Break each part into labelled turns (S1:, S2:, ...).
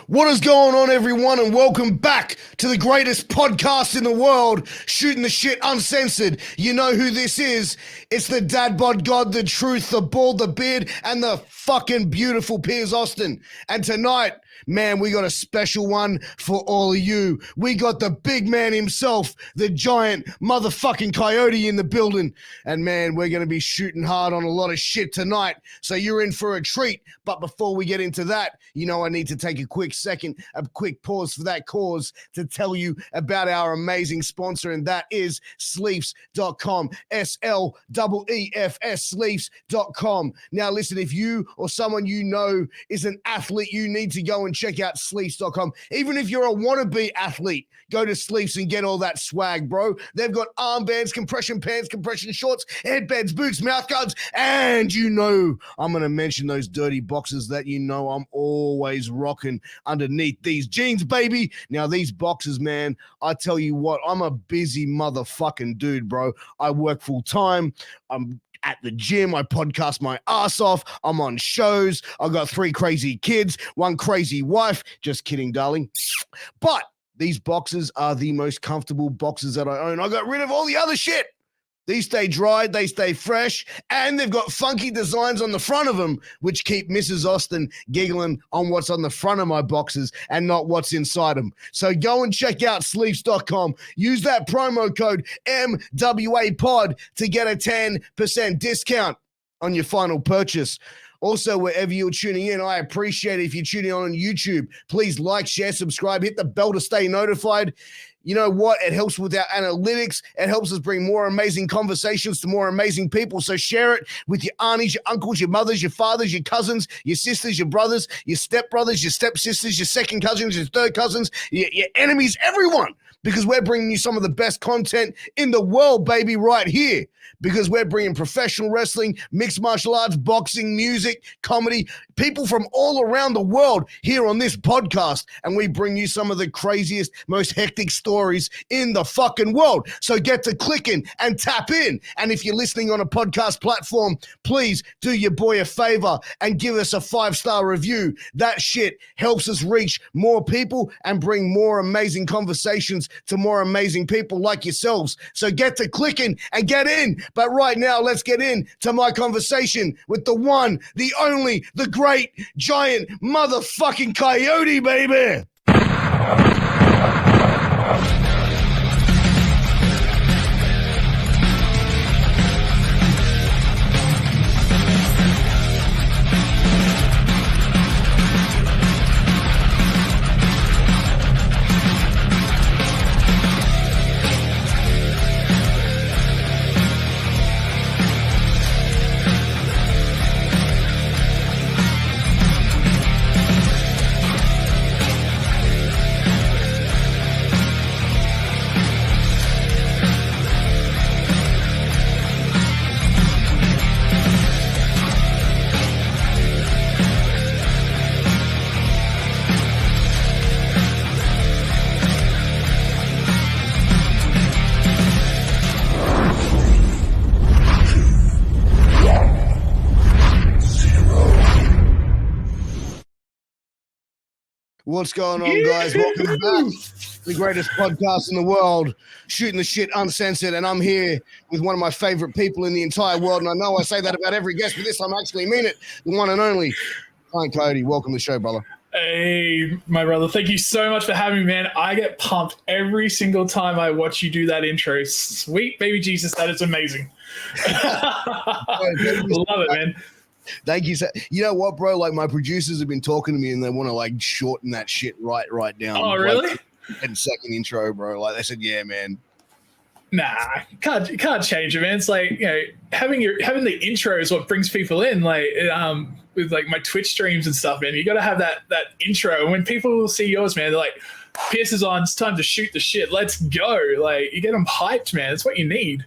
S1: What is going on, everyone, and welcome back to the greatest podcast in the world, Shooting the Shit Uncensored. You know who this is. It's the dad bod god, the truth, the bald, the beard, and the fucking beautiful Piers Austin. And tonight, man, we got a special one for all of you. We got the big man himself, the giant motherfucking Kyote in the building. And man, we're going to be shooting hard on a lot of shit tonight. So you're in for a treat. But before we get into that, you know I need to take a quick pause for that cause to tell you about our amazing sponsor, and that is Sleefs.com. SLEEFS, Sleefs.com. Now listen, if you or someone you know is an athlete, you need to go and check out Sleefs.com. Even if you're a wannabe athlete, go to Sleefs and get all that swag, bro. They've got armbands, compression pants, compression shorts, headbands, boots, mouth guards, and you know I'm going to mention those dirty boxes that you know I'm always rocking underneath these jeans, baby. Now, these boxes, man, I tell you what, I'm a busy motherfucking dude, bro. I work full time. I'm at the gym. I podcast my ass off. I'm on shows. I got 3 crazy kids, 1 crazy wife. Just kidding, darling. But these boxes are the most comfortable boxes that I own. I got rid of all the other shit. These stay dry, they stay fresh, and they've got funky designs on the front of them, which keep Mrs. Austin giggling on what's on the front of my boxes and not what's inside them. So go and check out Sleeps.com. Use that promo code MWAPOD to get a 10% discount on your final purchase. Also, wherever you're tuning in, I appreciate it if you're tuning on YouTube. Please like, share, subscribe, hit the bell to stay notified. You know what? It helps with our analytics. It helps us bring more amazing conversations to more amazing people. So share it with your aunties, your uncles, your mothers, your fathers, your cousins, your sisters, your brothers, your stepbrothers, your stepsisters, your second cousins, your third cousins, your enemies, everyone. Because we're bringing you some of the best content in the world, baby, right here. Because we're bringing professional wrestling, mixed martial arts, boxing, music, comedy, people from all around the world here on this podcast. And we bring you some of the craziest, most hectic stories in the fucking world. So get to clicking and tap in. And if you're listening on a podcast platform, please do your boy a favor and give us a 5-star review. That shit helps us reach more people and bring more amazing conversations to more amazing people like yourselves. So get to clicking and get in. But right now, let's get in to my conversation with the one, the only, the great, giant motherfucking Kyote, baby. What's going on, guys? Welcome back to the greatest podcast in the world, Shooting the Shit Uncensored. And I'm here with one of my favorite people in the entire world. And I know I say that about every guest, but this time I actually mean it. The one and only, Kyote. Welcome to the show, brother.
S2: Hey, my brother. Thank you so much for having me, man. I get pumped every single time I watch you do that intro. Sweet baby Jesus, that is amazing. Love it, man.
S1: Thank you. You know what, bro? Like, my producers have been talking to me and they want to like shorten that shit right down.
S2: Oh, really?
S1: Like, and second intro, bro. Like, they said, yeah, man.
S2: Nah, you can't change it, man. It's like, you know, having the intro is what brings people in. Like, with like my Twitch streams and stuff, man. You got to have that intro. And when people see yours, man, they're like, Piers is on. It's time to shoot the shit. Let's go. Like, you get them hyped, man. That's what you need.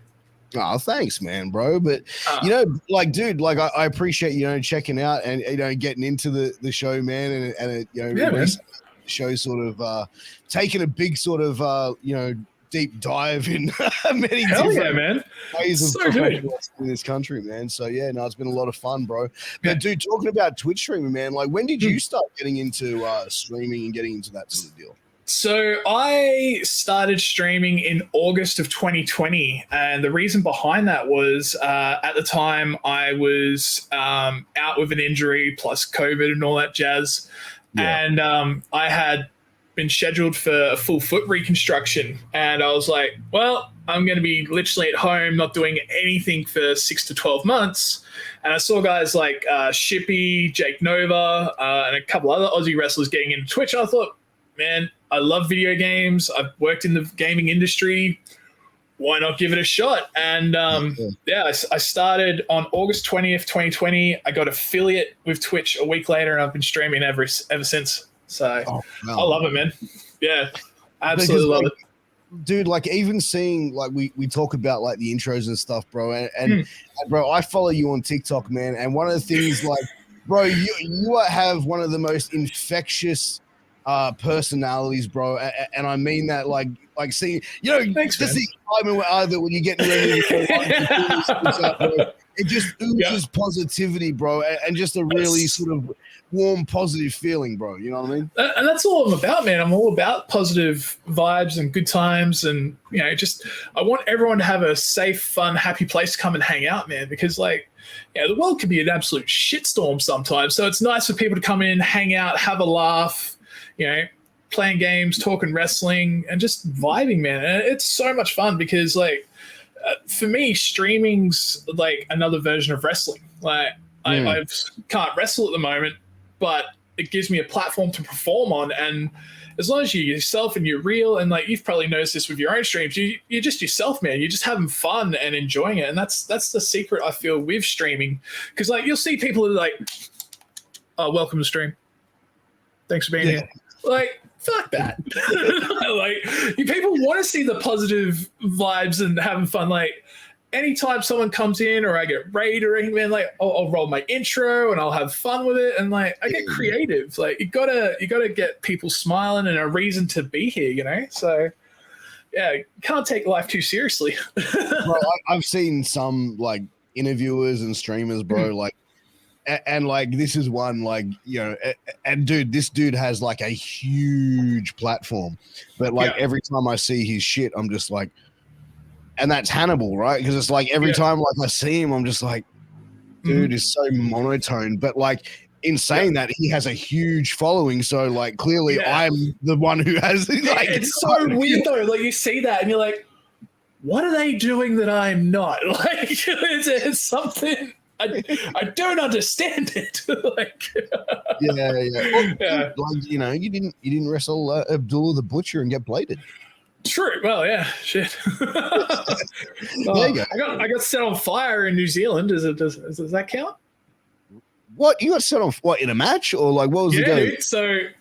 S1: Oh, thanks, man, bro. But, you know, like, dude, like, I appreciate, you know, checking out and, you know, getting into the show, man. And you know,
S2: yeah, man.
S1: The show sort of taking a big sort of, you know, deep dive in many
S2: Hell yeah,
S1: different
S2: man.
S1: ways of
S2: So good.
S1: professional in this country, man. So yeah, no, it's been a lot of fun, bro. But dude, talking about Twitch streaming, man, like when did you start getting into streaming and getting into that sort of deal?
S2: So I started streaming in August of 2020, and the reason behind that was at the time I was out with an injury plus COVID and all that jazz, and I had been scheduled for a full foot reconstruction, and I was like, well, I'm going to be literally at home not doing anything for 6 to 12 months. And I saw guys like Shippy, Jake Nova, and a couple other Aussie wrestlers getting into Twitch, and I thought, man, I love video games. I've worked in the gaming industry. Why not give it a shot? And I started on August 20th, 2020. I got affiliate with Twitch a week later, and I've been streaming ever since. So I love it, man. Yeah, I absolutely love it.
S1: Dude, like even seeing like we talk about like the intros and stuff, bro. And bro, I follow you on TikTok, man. And one of the things like, bro, you have one of the most infectious personalities, bro, and I mean that like seeing, you know,
S2: thanks,
S1: just
S2: man.
S1: the excitement either when you get ready to it just oozes positivity, bro, and just a really sort of warm, positive feeling, bro. You know what I mean?
S2: And that's all I'm about, man. I'm all about positive vibes and good times, and you know, just I want everyone to have a safe, fun, happy place to come and hang out, man. Because like, the world can be an absolute shitstorm sometimes. So it's nice for people to come in, hang out, have a laugh. You know, playing games, talking wrestling, and just vibing, man. And it's so much fun because, like, for me, streaming's like another version of wrestling. Like, I can't wrestle at the moment, but it gives me a platform to perform on. And as long as you're yourself and you're real, and like you've probably noticed this with your own streams, you're just yourself, man. You're just having fun and enjoying it. And that's the secret I feel with streaming. Because like you'll see people who are like, "Oh, welcome to stream. Thanks for being here." Like, fuck that. Like, people want to see the positive vibes and having fun. Like, anytime someone comes in or I get raided or anything, man, like, I'll roll my intro and I'll have fun with it. And like, I get creative. Like, you gotta get people smiling and a reason to be here, you know? So, yeah, you can't take life too seriously.
S1: Bro, I've seen some like interviewers and streamers, bro, like, and like this is one, like, you know, and dude, this dude has like a huge platform, but like every time I see his shit, I'm just like, and that's Hannibal, right? Because it's like every time like I see him, I'm just like, dude is so monotone. But like in saying that, he has a huge following, so like clearly I'm the one who has like.
S2: It's so weird though. Like you see that and you're like, what are they doing that I'm not? Like it's something. I don't understand it. Like,
S1: well, like, you know, you didn't wrestle Abdullah the Butcher and get bladed.
S2: True. Well, yeah. Shit.
S1: There you go.
S2: I got set on fire in New Zealand. Does that count?
S1: What, you got set on what, in a match, or like what was the game?
S2: Dude,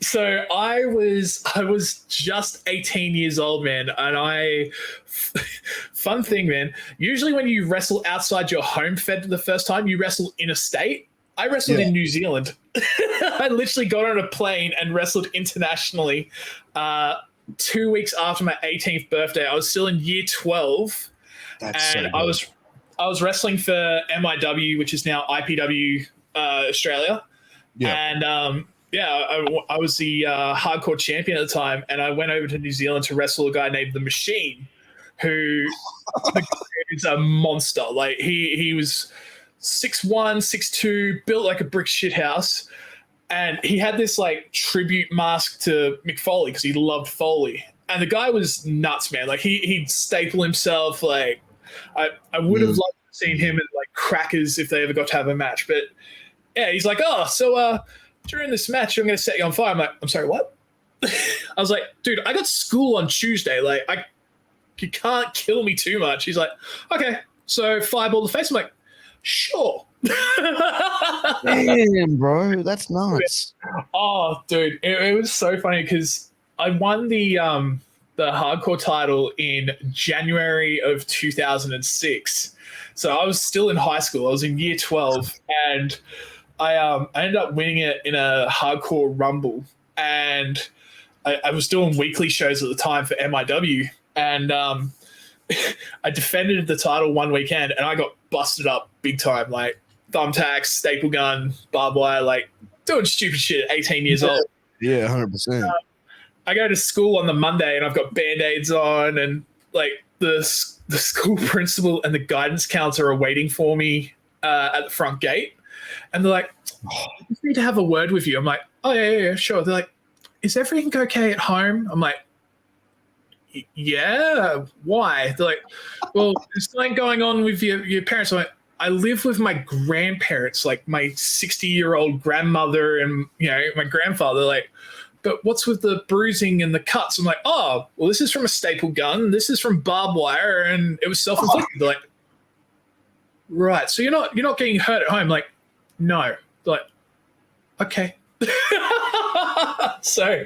S2: so I was just 18 years old, man, and fun thing, man. Usually when you wrestle outside your home fed the first time, you wrestle interstate. I wrestled in New Zealand. I literally got on a plane and wrestled internationally. 2 weeks after my 18th birthday, I was still in year 12, and I was wrestling for MIW, which is now IPW. Australia, and I was the hardcore champion at the time, and I went over to New Zealand to wrestle a guy named The Machine, who is a monster. Like he was 6'1", 6'2", built like a brick shithouse, and he had this like tribute mask to Mick Foley because he loved Foley, and the guy was nuts, man. Like he'd staple himself. Like I would have loved to seen him in like Crackers if they ever got to have a match, but. Yeah, he's like, oh, so during this match, I'm going to set you on fire. I'm like, I'm sorry, what? I was like, dude, I got school on Tuesday. Like, you can't kill me too much. He's like, okay, so fireball the face. I'm like, sure.
S1: Damn, bro, that's nuts.
S2: Oh, dude, it was so funny because I won the hardcore title in January of 2006. So I was still in high school. I was in year 12, and I ended up winning it in a hardcore rumble, and I was doing weekly shows at the time for MIW, and I defended the title one weekend, and I got busted up big time, like thumbtacks, staple gun, barbed wire, like doing stupid shit at 18 years old.
S1: Yeah, 100%.
S2: I go to school on the Monday, and I've got Band-Aids on, and like the school principal and the guidance counselor are waiting for me at the front gate, and they're like, "I just need to have a word with you." I'm like, "Oh yeah, sure." They're like, "Is everything okay at home?" I'm like, "Yeah, why?" They're like, "Well, there's something going on with your parents." I'm like, "I live with my grandparents, like my 60-year-old grandmother and my grandfather." Like, "But what's with the bruising and the cuts?" I'm like, "Oh, well, this is from a staple gun. This is from barbed wire, and it was self-inflicted." They're like, "Right, so you're not getting hurt at home?" I'm like, "No." They're like, "Okay." So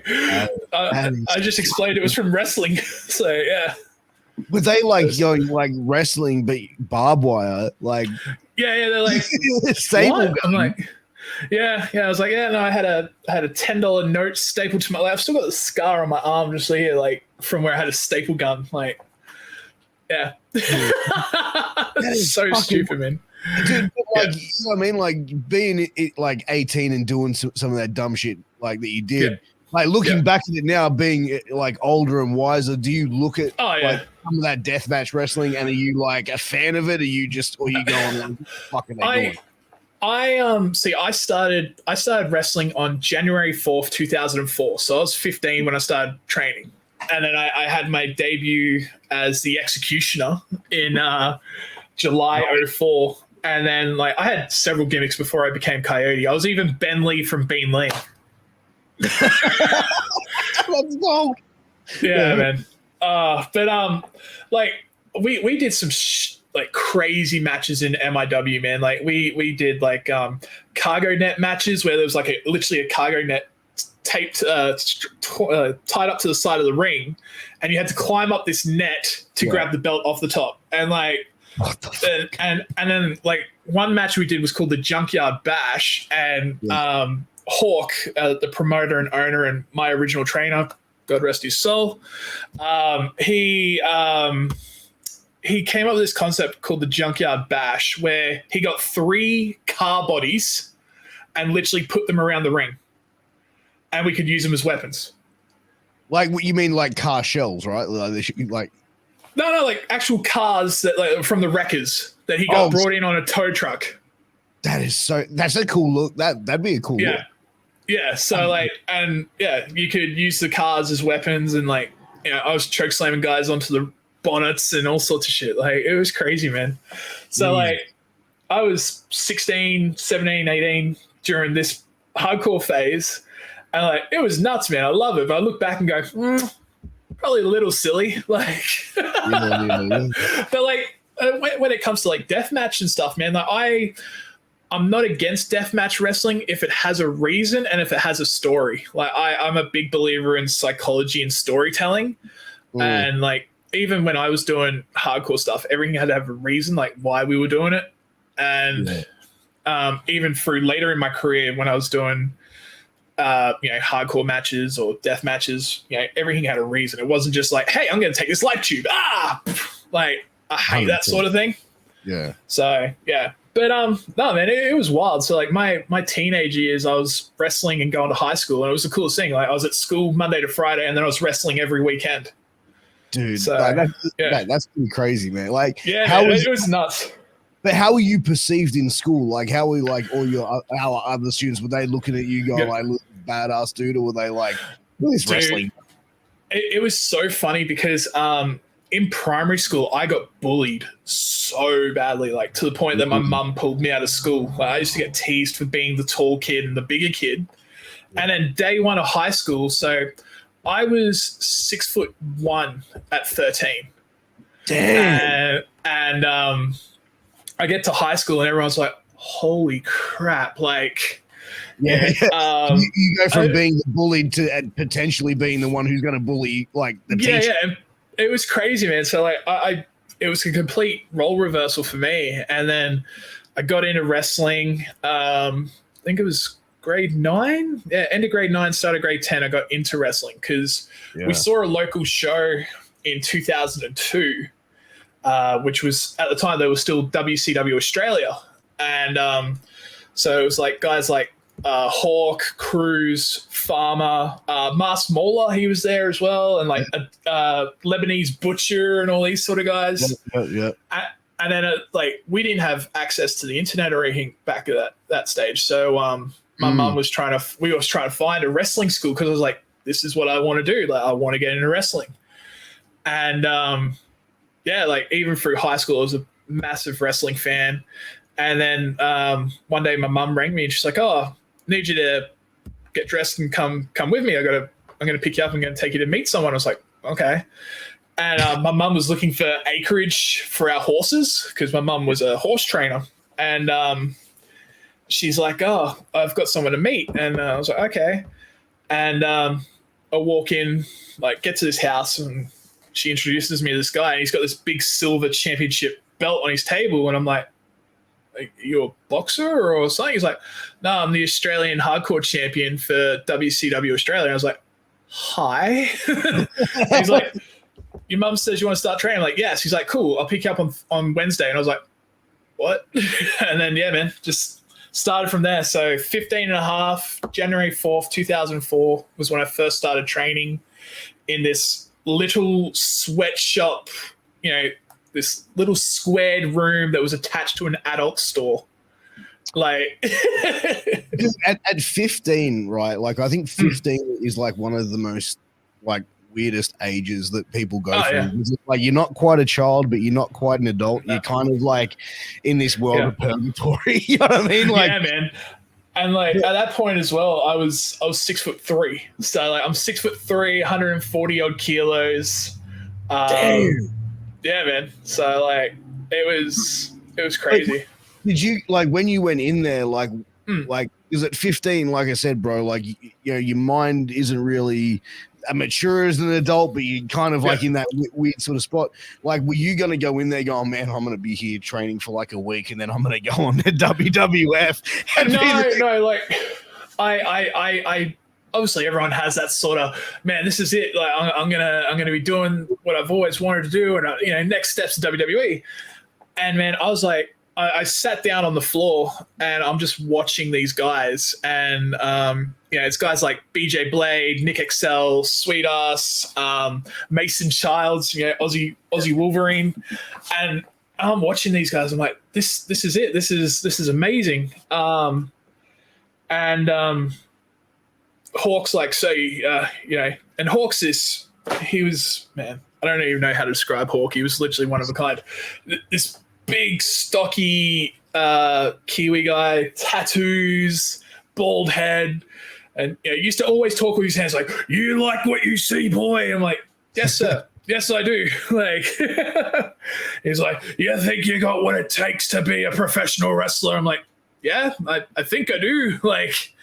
S2: I just explained it was from wrestling. So yeah.
S1: Were they like going like wrestling but barbed wire? Like
S2: yeah, they're like
S1: staple gun.
S2: I'm like, yeah. I was like, yeah, no, I had a $10 note stapled to my leg. I've still got the scar on my arm just here, like from where I had a staple gun. Like, yeah. That is so stupid, man.
S1: Dude, like, you know what I mean? Like being like 18 and doing some of that dumb shit like that you did. Yeah. Like looking back at it now, being like older and wiser, do you look at like some of that deathmatch wrestling and are you like a fan of it? Or you going like, fucking doing?
S2: I started wrestling on January 4th, 2004. So I was 15 when I started training. And then I had my debut as the Executioner in July 04. And then like I had several gimmicks before I became Coyote. I was even Ben Lee from Bean Lee.
S1: Let's go.
S2: Yeah, man. Like we did some like crazy matches in MIW, man. Like we did like cargo net matches where there was like literally a cargo net taped tied up to the side of the ring, and you had to climb up this net to grab the belt off the top. And like and then like one match we did was called the Junkyard Bash, and Hawk, the promoter and owner and my original trainer, God rest his soul, he came up with this concept called the Junkyard Bash, where he got 3 car bodies and literally put them around the ring, and we could use them as weapons.
S1: Like what you mean, like car shells, right? Like they should be like
S2: no, like actual cars that like from the wreckers that he got brought in on a tow truck.
S1: That's a cool look. That'd be a cool look.
S2: Yeah, so like, and yeah, you could use the cars as weapons, and like, I was choke slamming guys onto the bonnets and all sorts of shit. Like, it was crazy, man. So like, I was 16, 17, 18 during this hardcore phase, and like, it was nuts, man. I love it, but I look back and go, probably a little silly, like. But like, when it comes to like deathmatch and stuff, man, like I'm not against deathmatch wrestling if it has a reason and if it has a story. Like I'm a big believer in psychology and storytelling. And like, even when I was doing hardcore stuff, everything had to have a reason, like why we were doing it. And even through later in my career, when I was doing, hardcore matches or death matches, everything had a reason. It wasn't just like, hey, I'm going to take this light tube. Like I hate that sort of thing.
S1: Yeah.
S2: So yeah. But no, man, it was wild. So like my teenage years, I was wrestling and going to high school, and it was the coolest thing. Like I was at school Monday to Friday, and then I was wrestling every weekend.
S1: Dude, so, that's pretty crazy, man. Like,
S2: it was nuts.
S1: But how were you perceived in school? Like, how were like all our other students? Were they looking at you going like, "Look, badass dude," or were they like, "This wrestling"?
S2: It was so funny because in primary school, I got bullied so badly, like to the point that my mum pulled me out of school. Like, I used to get teased for being the tall kid and the bigger kid. And then day one of high school, so I was 6'1" at 13.
S1: Damn.
S2: And I get to high school and everyone's like, "Holy crap!" Like,
S1: you go from being the bullied to potentially being the one who's going to bully like the teacher.
S2: Yeah. It was crazy, man. So like it was a complete role reversal for me. And then I got into wrestling. I think it was grade 9. Yeah, end of grade 9, started grade 10. I got into wrestling because we saw a local show in 2002, which was at the time they were still WCW Australia, and so it was like guys like Hawk, Cruz, Farmer, Mars Mauler, he was there as well, and like Lebanese Butcher and all these sort of guys.
S1: Yeah.
S2: And then like we didn't have access to the internet or anything back at that stage, so my mum was trying to find a wrestling school because I was like, this is what I want to do. Like I want to get into wrestling, and like even through high school, I was a massive wrestling fan. And then one day my mum rang me and she's like, "Oh, need you to get dressed and come with me. I'm gonna pick you up. I'm gonna take you to meet someone." I was like, "Okay." And my mum was looking for acreage for our horses because my mum was a horse trainer. And she's like, "Oh, I've got someone to meet." And I was like, "Okay." And I walk in, like, get to this house, and she introduces me to this guy. And he's got this big silver championship belt on his table. And I'm like, "You're a boxer or something?" He's like, "No, I'm the Australian hardcore champion for WCW Australia." And I was like, "Hi." He's like, "Your mum says you want to start training." I'm like, "Yes." He's like, "Cool, I'll pick you up on Wednesday." And I was like, "What?" And then, yeah, man, just started from there. So 15 and a half, January 4th, 2004 was when I first started training in this little sweatshop, this little squared room that was attached to an adult store. Like
S1: at 15, right? Like I think 15 is like one of the most like weirdest ages that people go through.
S2: Yeah.
S1: Like you're not quite a child, but you're not quite an adult. No. You're kind of like in this world of purgatory. You know what I mean? Like,
S2: yeah, man. And like at that point as well, I was 6'3". So like I'm 6'3", 140 odd kilos.
S1: Damn.
S2: Yeah, man. So like it was crazy.
S1: Like, did you like when you went in there? Like is it 15? Like I said, bro. Like your mind isn't really mature as an adult, but you're kind of like in that weird sort of spot. Like, were you going to go in there going, "Man, I'm going to be here training for like a week and then I'm going to go on the WWF"?
S2: No, like I obviously everyone has that sort of, man, this is it. Like I'm gonna be doing what I've always wanted to do, and next steps to WWE. And man, I was like, I sat down on the floor and I'm just watching these guys, and it's guys like BJ Blade, Nick Excel, Sweet Ass, Mason Childs, Aussie Wolverine, and I'm watching these guys. I'm like, this is it. This is amazing. And Hawk's like, so and Hawk's he was, man, I don't even know how to describe Hawk. He was literally one of a kind. This big, stocky Kiwi guy, tattoos, bald head, and used to always talk with his hands like, "You like what you see, boy?" And I'm like, "Yes, sir. Yes, I do." Like, he's like, "You think you got what it takes to be a professional wrestler?" I'm like, "Yeah, I think I do." Like,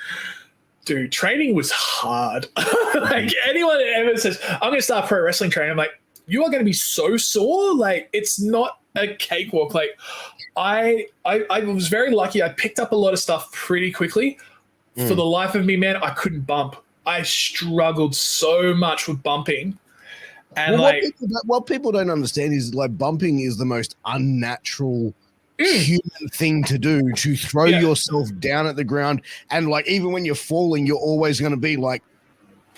S2: dude, training was hard. Like, anyone that ever says, "I'm going to start pro wrestling training," I'm like, you are going to be so sore. Like, it's not a cakewalk. Like, I was very lucky. I picked up a lot of stuff pretty quickly. For the life of me, man, I couldn't bump. I struggled so much with bumping. And
S1: what people don't understand is like bumping is the most unnatural human thing to do, to throw yourself down at the ground. And like, even when you're falling, you're always going to be like,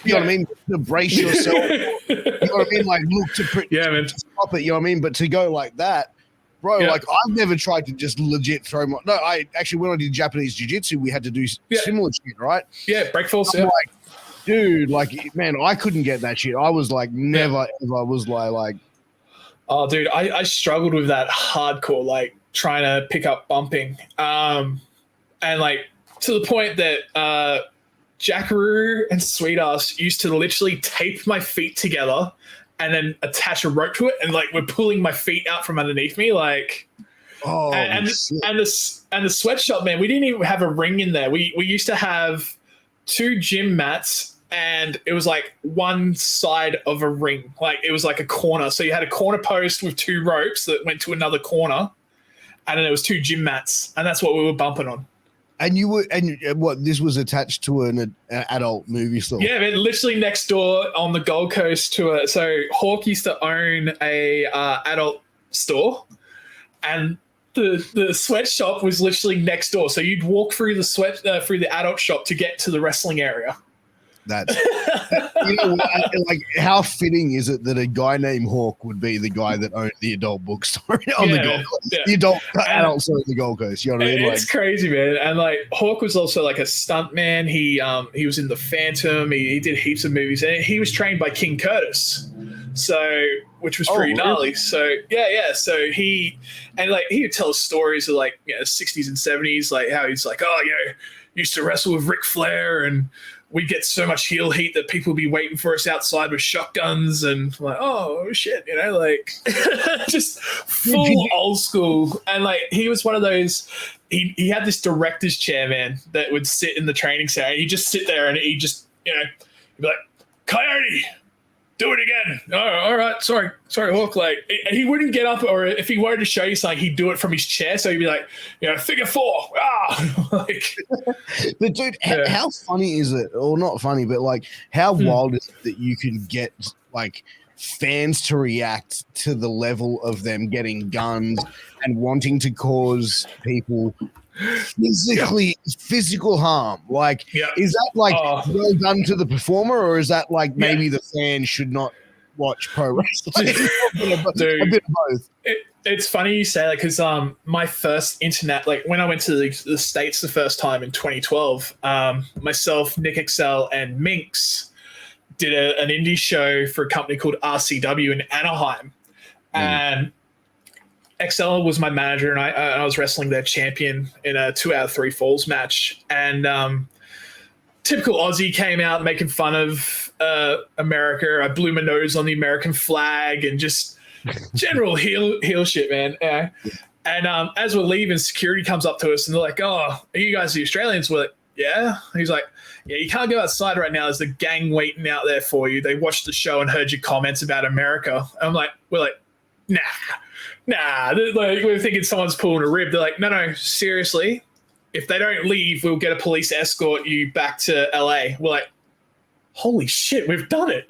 S1: you know what I mean? To brace yourself. You know what I mean? Like, look to stop it. You know what I mean? But to go like that, bro, like I've never tried to just legit throw my. No, I actually, when I did Japanese jiu-jitsu, we had to do similar shit, right?
S2: Yeah, break falls.
S1: Like, dude, like, man, I couldn't get that shit. I was like, never ever was like.
S2: Oh, dude, I struggled with that hardcore, like trying to pick up bumping, and like to the point that Jackaroo and Sweetass used to literally tape my feet together and then attach a rope to it, and like we're pulling my feet out from underneath me, like. Oh, and the sweatshop, man, we didn't even have a ring in there. We used to have 2 gym mats, and it was like one side of a ring, like it was like a corner. So you had a corner post with 2 ropes that went to another corner, and then there was 2 gym mats, and that's what we were bumping on.
S1: And you were, and what? This was attached to an adult movie store.
S2: Yeah, man, literally next door on the Gold Coast to it. So Hawk used to own a adult store, and the sweatshop was literally next door. So you'd walk through the adult shop to get to the wrestling area.
S1: That's like how fitting is it that a guy named Hawk would be the guy that owned the adult bookstore on the Gold Coast, the adult store on the Gold Coast. You know what I mean?
S2: It's crazy, man. And like Hawk was also like a stunt man. He was in the Phantom. He did heaps of movies, and he was trained by King Curtis. So, which was pretty gnarly. So yeah. So he would tell stories of like 60s and 70s, like how he's like, used to wrestle with Ric Flair, and we'd get so much heel heat that people would be waiting for us outside with shotguns, and like, oh shit, like just full old school. And like he was one of those. He had this director's chair, man, that would sit in the training center. He'd just sit there and he'd just he'd be like, Coyote, do it again. Oh, all right, sorry, Hawk. Like, and he wouldn't get up, or if he wanted to show you something, he'd do it from his chair. So he'd be like, figure 4. Like.
S1: But dude, how funny is it? Or not funny, but like, how wild is it that you can get like fans to react to the level of them getting guns and wanting to cause people physical harm? Like, is that like well done to the performer, or is that like maybe the fan should not watch pro wrestling? a bit of both.
S2: It's funny you say that, because my first internet, like when I went to the States the first time in 2012, myself, Nick Excel, and Minx did an indie show for a company called RCW in Anaheim, and XL was my manager, and I was wrestling their champion in a 2 out of 3 falls match. And typical Aussie came out making fun of America. I blew my nose on the American flag and just general heel shit, man. Yeah. And as we're leaving, security comes up to us and they're like, "Oh, are you guys the Australians?" We're like, "Yeah." And he's like, "Yeah, you can't go outside right now. There's the gang waiting out there for you. They watched the show and heard your comments about America." And we're like, nah. Like, we're thinking someone's pulling a rib. They're like, no, seriously. If they don't leave, we'll get a police escort you back to LA. We're like, holy shit, we've done it.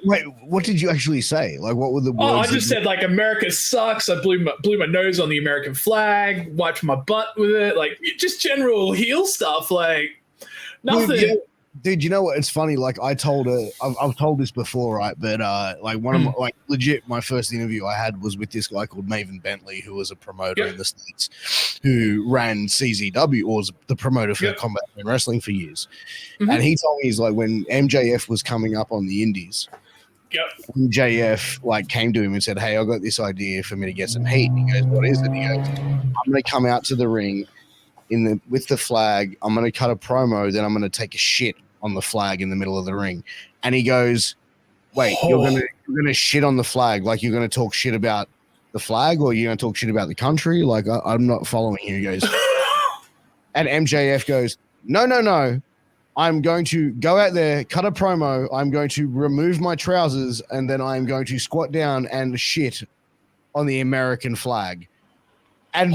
S1: Wait, what did you actually say? Like, what were the words?
S2: Oh, I just said, like, America sucks. I blew my nose on the American flag, wiped my butt with it. Like, just general heel stuff. Like, nothing.
S1: Dude, you know what? It's funny. Like, I told her, I've told this before, right? But like one of my, like, legit, my first interview I had was with this guy called Maven Bentley, who was a promoter in the States, who ran CZW, or was the promoter for Combat and Wrestling for years. And he told me, he's like, when MJF was coming up on the Indies, MJF like came to him and said, "Hey, I got this idea for me to get some heat." And he goes, "What is it?" He goes, "I'm going to come out to the ring with the flag. I'm going to cut a promo. Then I'm going to take a shit on the flag in the middle of the ring." And he goes, "Wait, you're going to shit on the flag? Like, you're going to talk shit about the flag, or you're going to talk shit about the country? Like, I'm not following you." He goes, and MJF goes, No. I'm going to go out there, cut a promo. I'm going to remove my trousers, and then I'm going to squat down and shit on the American flag." And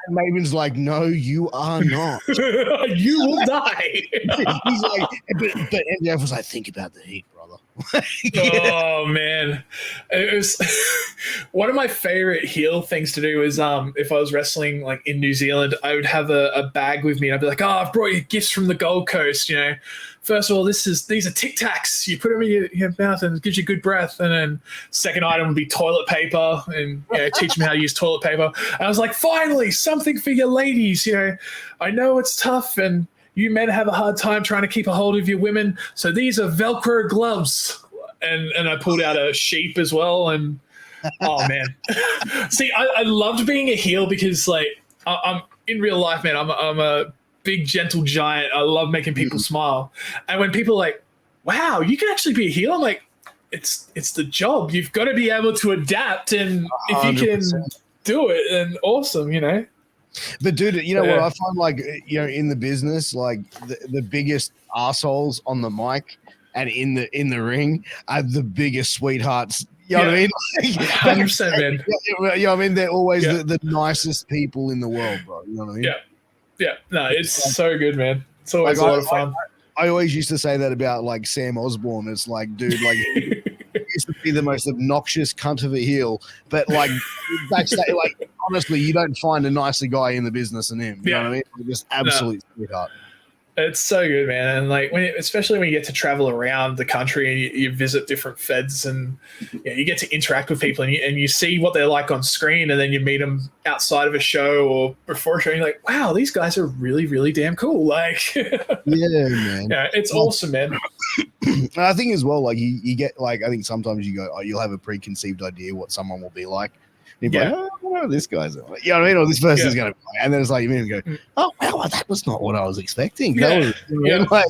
S1: Maven's like, "No, you are not.
S2: You will die."
S1: He's like, but MJF was like, "Think about the heat, brother."
S2: Oh man, it was one of my favorite heel things to do. Is if I was wrestling like in New Zealand, I would have a bag with me. I'd be like, "Oh, I've brought you gifts from the Gold Coast. First of all, these are Tic Tacs. You put them in your mouth and it gives you good breath." And then second item would be toilet paper, and teach me how to use toilet paper. And I was like, finally, something for your ladies. I know it's tough, and you men have a hard time trying to keep a hold of your women. So these are Velcro gloves. And I pulled out a sheep as well. And oh man, see, I loved being a heel because like I'm in real life, man. I'm a big gentle giant. I love making people smile. And when people are like, "Wow, you can actually be a heel," I'm like, it's the job. You've got to be able to adapt, and if you 100%. Can do it, then awesome,
S1: But dude, what I find, like, in the business, like the biggest assholes on the mic and in the ring are the biggest sweethearts You know what I mean?
S2: 100%, man.
S1: You know what I mean? They're always
S2: Yeah.
S1: the nicest people in the world, bro. You know what I mean?
S2: Yeah. Yeah. No, it's so good, man. It's always
S1: Like,
S2: a lot of fun.
S1: I always used to say that about like Sam Osborne. It's like, dude, like he used to be the most obnoxious cunt of a heel, but like backstage, like honestly, you don't find a nicer guy in the business than him. You know what I mean? Like, just absolute sweetheart.
S2: It's so good, man. And like, especially when you get to travel around the country and you visit different feds, and you get to interact with people, and you see what they're like on screen, and then you meet them outside of a show or before a show, and you're like, wow, these guys are really, really damn cool. Like,
S1: yeah, man.
S2: Yeah, it's awesome, man.
S1: I think as well, like you get like, I think sometimes you go, oh, you'll have a preconceived idea what someone will be like. And you're like, oh, I don't know, this guy's like, you know what I mean? Or this person's going to be like, and then it's like, you mean, go, oh, well, that was not what I was expecting. That was, you know, like,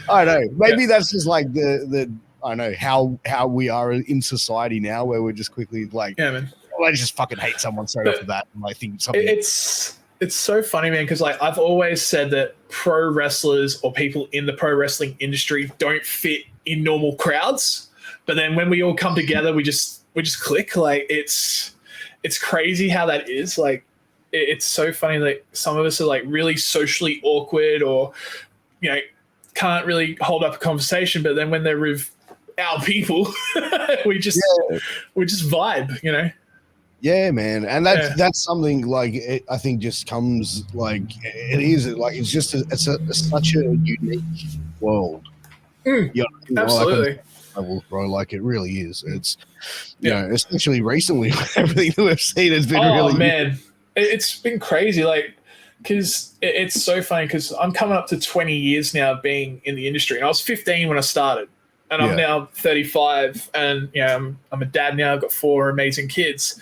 S1: I don't know. Maybe that's just like the I don't know how we are in society now, where we're just quickly like,
S2: man.
S1: Well, I just fucking hate someone straight off the bat. And I think something.
S2: It's so funny, man, because like I've always said that pro wrestlers or people in the pro wrestling industry don't fit in normal crowds, but then when we all come together, we just click. Like it's crazy how that is. Like it's so funny that some of us are like really socially awkward, or can't really hold up a conversation, but then when they're with our people, we just vibe,
S1: Yeah, man, and that's something like I think just comes like it is like it's just it's such a unique world.
S2: Absolutely,
S1: bro. Like it really is. It's especially recently, everything that we've seen has been really.
S2: Oh man, it's been crazy. Like because it's so funny because I'm coming up to 20 years now being in the industry, and I was 15 when I started. And I'm now 35, and I'm a dad now. I've got 4 amazing kids,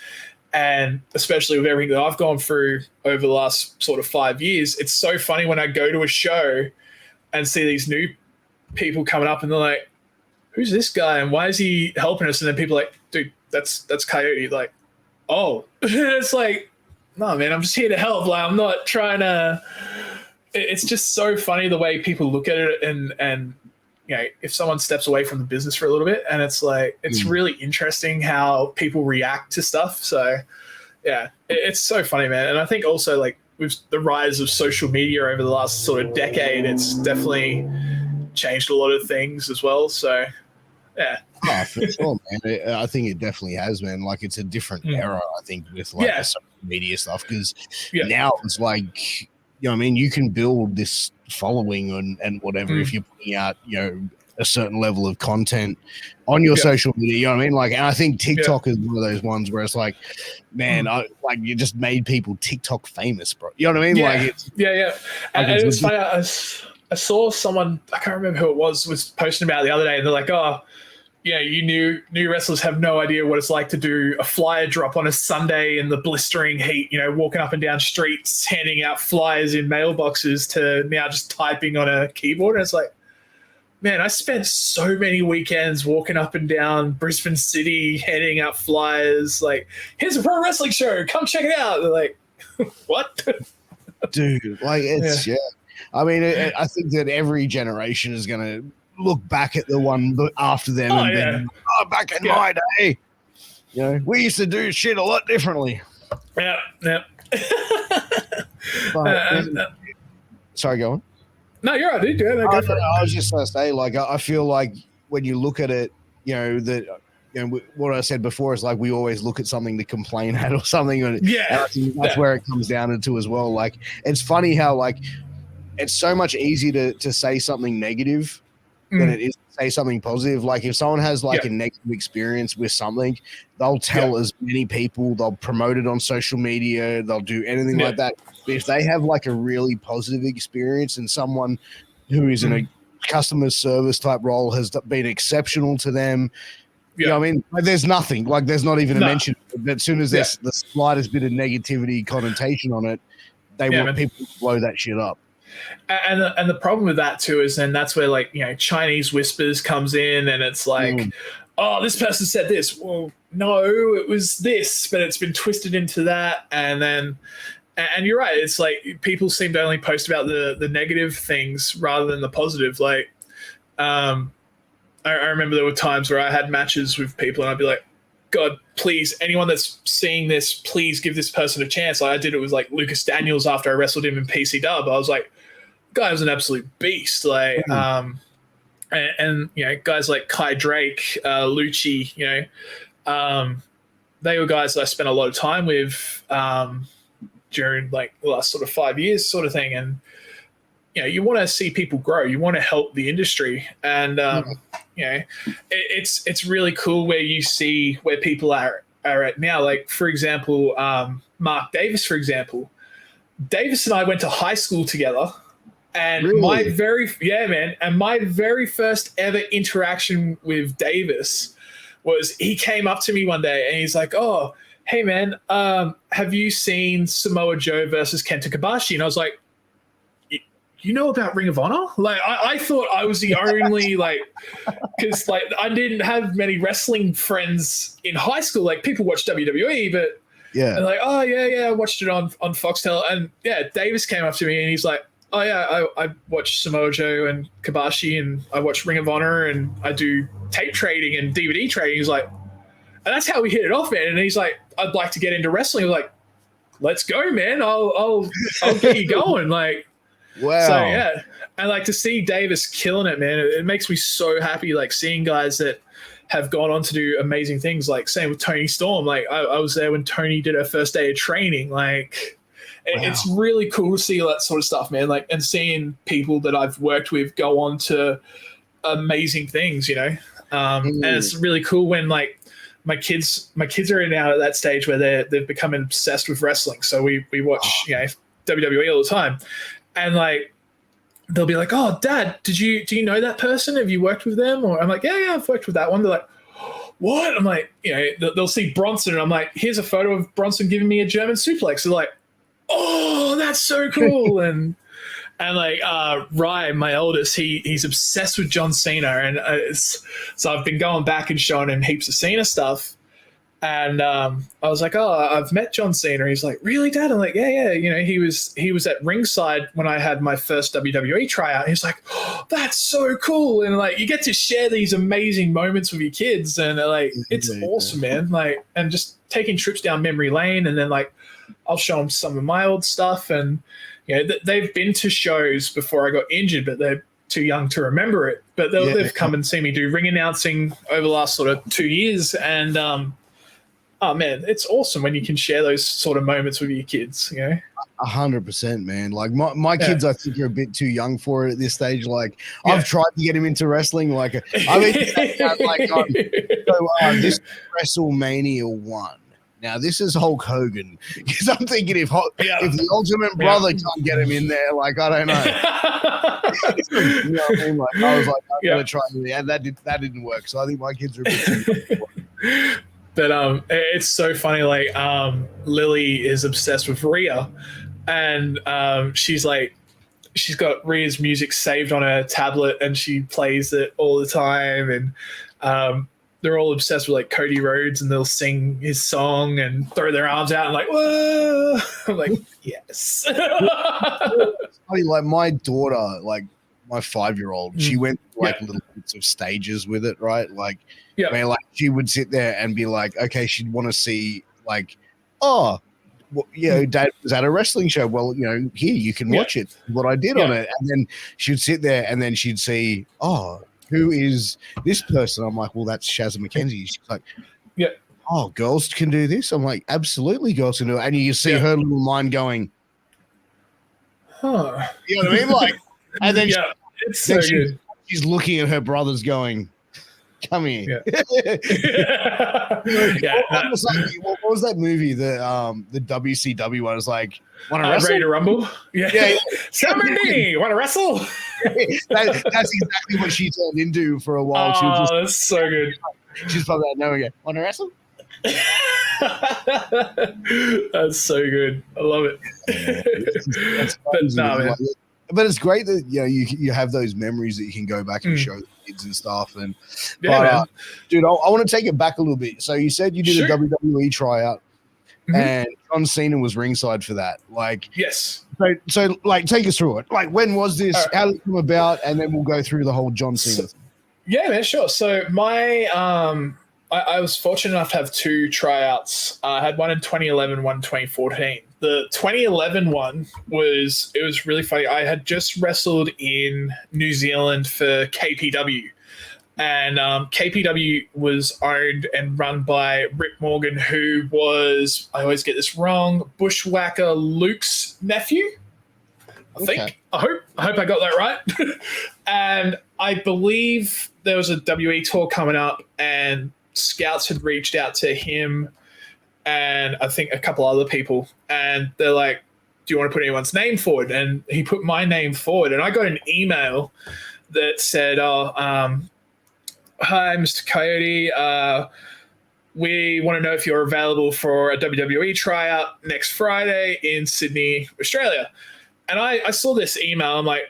S2: and especially with everything that I've gone through over the last sort of 5 years, it's so funny when I go to a show and see these new people coming up, and they're like, "Who's this guy? And why is he helping us?" And then people are like, "Dude, that's Kyote." Like, oh, it's like, no, man, I'm just here to help. Like, I'm not trying to. It's just so funny the way people look at it, and. If someone steps away from the business for a little bit, and it's like, it's really interesting how people react to stuff. So yeah, it's so funny, man. And I think also like with the rise of social media over the last sort of decade, it's definitely changed a lot of things as well. So yeah.
S1: Oh, for sure, man. I think it definitely has, man. Like it's a different era, I think, with like the social media stuff. Because now it's like, I mean, you can build this following and whatever if you're putting out, a certain level of content on your social media. You know what I mean? Like, and I think TikTok is one of those ones where it's like, man, like you just made people TikTok famous, bro. You know what I mean? Like, it's,
S2: and it was funny. I saw someone, I can't remember who it was posting about it the other day, and they're like, oh, you new wrestlers have no idea what it's like to do a flyer drop on a Sunday in the blistering heat, walking up and down streets, handing out flyers in mailboxes, to now just typing on a keyboard. And it's like, man, I spent so many weekends walking up and down Brisbane City, handing out flyers, like, here's a pro wrestling show, come check it out. They're like, what?
S1: Dude, like, it's, I mean, I think that every generation is going to look back at the one after them and think, back in my day, we used to do shit a lot differently.
S2: Yeah.
S1: Sorry, go on.
S2: No, you're right, dude. I
S1: was just going to say, like, I feel like when you look at it, what I said before is like we always look at something to complain at or something. And I think that's where it comes down to as well. Like, it's funny how, like, it's so much easier to say something negative than it is to say something positive. Like if someone has like a negative experience with something, they'll tell as many people, they'll promote it on social media, they'll do anything like that. But if they have like a really positive experience and someone who is in a customer service type role has been exceptional to them, you know what I mean? Like, there's nothing, like there's not even a mention. But as soon as there's the slightest bit of negativity connotation on it, they want people to blow that shit up.
S2: And the problem with that too is then that's where like Chinese whispers comes in, and it's like, oh, this person said this. Well, no, it was this, but it's been twisted into that. And you're right. It's like people seem to only post about the negative things rather than the positive. Like, I remember there were times where I had matches with people, and I'd be like, God, please, anyone that's seeing this, please give this person a chance. Like I did it with like Lucas Daniels after I wrestled him in PC Dub. I was like, guy was an absolute beast. Like, and you know, guys like Kai Drake, Lucci, you know, they were guys that I spent a lot of time with during like the last sort of 5 years, sort of thing. And you know, you want to see people grow. You want to help the industry, and you know, it's really cool where you see where people are at now. Like for example, Mark Davis, for example. Davis and I went to high school together, and
S1: Really?
S2: my very first ever interaction with Davis was he came up to me one day and he's like, "Oh, hey man, have you seen Samoa Joe versus Kenta Kobashi?" And I was like, "You know about Ring of Honor?" Like I thought I was the only like, because like I didn't have many wrestling friends in high school. Like people watched WWE, but
S1: Yeah.
S2: they're like, "Oh yeah, I watched it on Foxtel." And yeah, Davis came up to me and he's like, "Oh yeah, I watched Samoa Joe and Kobashi, and I watch Ring of Honor, and I do tape trading and DVD trading." He's like, and that's how we hit it off, man. And he's like, "I'd like to get into wrestling." I was like, "Let's go, man. I'll get you going." Like.
S1: Wow.
S2: So yeah, and like to see Davis killing it, man, it makes me so happy. Like seeing guys that have gone on to do amazing things. Like same with Tony Storm. Like I was there when Tony did her first day of training. Like it's really cool to see that sort of stuff, man. Like and seeing people that I've worked with go on to amazing things, you know. And it's really cool when like my kids are now at that stage where they've become obsessed with wrestling. So we watch you know WWE all the time. And like, they'll be like, "Oh, Dad, do you know that person? Have you worked with them?" Or I'm like, yeah, I've worked with that one. They're like, "What?" I'm like, you know, they'll see Bronson, and I'm like, "Here's a photo of Bronson giving me a German suplex." They're like, "Oh, that's so cool!" and like Ryan, my eldest, he's obsessed with John Cena, and so I've been going back and showing him heaps of Cena stuff. And I was like, "Oh, I've met John Cena." He's like, "Really, Dad?" I'm like, yeah. You know, he was at ringside when I had my first WWE tryout. He's like, "Oh, that's so cool!" And like, you get to share these amazing moments with your kids, and like, it's awesome, man. Like, and just taking trips down memory lane, and then like, I'll show them some of my old stuff, and you know, they've been to shows before I got injured, but they're too young to remember it. But they've come and seen me do ring announcing over the last sort of 2 years, and oh man, it's awesome when you can share those sort of moments with your kids, you know?
S1: 100%, man. Like my kids, I think are a bit too young for it at this stage. Like I've tried to get him into wrestling. Like I mean, this WrestleMania 1. Now this is Hulk Hogan, because I'm thinking if the Ultimate Brother can't get him in there, like I don't know. You know what I mean? Like I was like, I'm gonna try, and that didn't work. So I think my kids are a bit too young for it.
S2: But it's so funny. Like Lily is obsessed with Rhea, and she's got Rhea's music saved on her tablet, and she plays it all the time. And they're all obsessed with like Cody Rhodes, and they'll sing his song and throw their arms out and like, "Whoa!" I'm like, yes.
S1: Funny, like my daughter, like my 5-year-old, she went through like little bits of stages with it, right? Like. Yeah, I mean, like she would sit there and be like, okay, she'd want to see like, oh, well, you know, Dad was at a wrestling show. Well, you know, here you can watch it. What I did on it, and then she'd sit there and then she'd see, oh, who is this person? I'm like, well, that's Shazza McKenzie. She's like,
S2: yeah,
S1: oh, girls can do this. I'm like, absolutely, girls can do it. And you see her little mind going,
S2: huh?
S1: You know what I mean? Like, and then
S2: it's so good.
S1: She's looking at her brothers going, "Come here." What was that movie? The WCW one was like, "Want to wrestle?
S2: Ready to rumble?" Yeah. Summon me. Want to wrestle?
S1: That's exactly what she turned into for a while. She was just,
S2: that's so good.
S1: She's probably like, "No, again. Want to wrestle?"
S2: That's so good. I love it. Man.
S1: But it's great that you have those memories that you can go back and show the kids and stuff. And dude, I want to take it back a little bit. So you said you did a WWE tryout, and John Cena was ringside for that. Like,
S2: yes.
S1: So like, take us through it. Like, when was this? How did it come about? And then we'll go through the whole John Cena thing.
S2: Yeah, man, sure. So my I was fortunate enough to have 2 tryouts. I had one in 2011, one in 2014. The 2011 one was really funny. I had just wrestled in New Zealand for KPW. And KPW was owned and run by Rick Morgan, who was, I always get this wrong, Bushwhacker Luke's nephew. I think. I hope I got that right. And I believe there was a WE tour coming up, and scouts had reached out to him and I think a couple other people, and they're like, do you want to put anyone's name forward? And he put my name forward, and I got an email that said, hi, Mr. Kyote. We want to know if you're available for a WWE tryout next Friday in Sydney, Australia. And I saw this email. I'm like,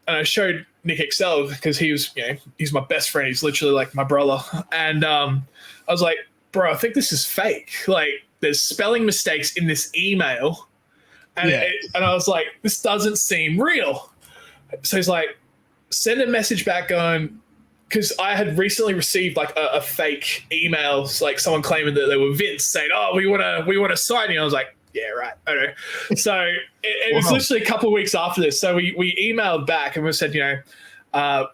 S2: and I showed Nick Excel because he was, he's my best friend. He's literally like my brother. And I was like, bro, I think this is fake. Like, there's spelling mistakes in this email. And, and I was like, this doesn't seem real. So he's like, send a message back going, because I had recently received like a fake email, like someone claiming that they were Vince saying, "Oh, we want to sign you." I was like, "Yeah, right, okay." So it was literally a couple of weeks after this. So we emailed back and we said,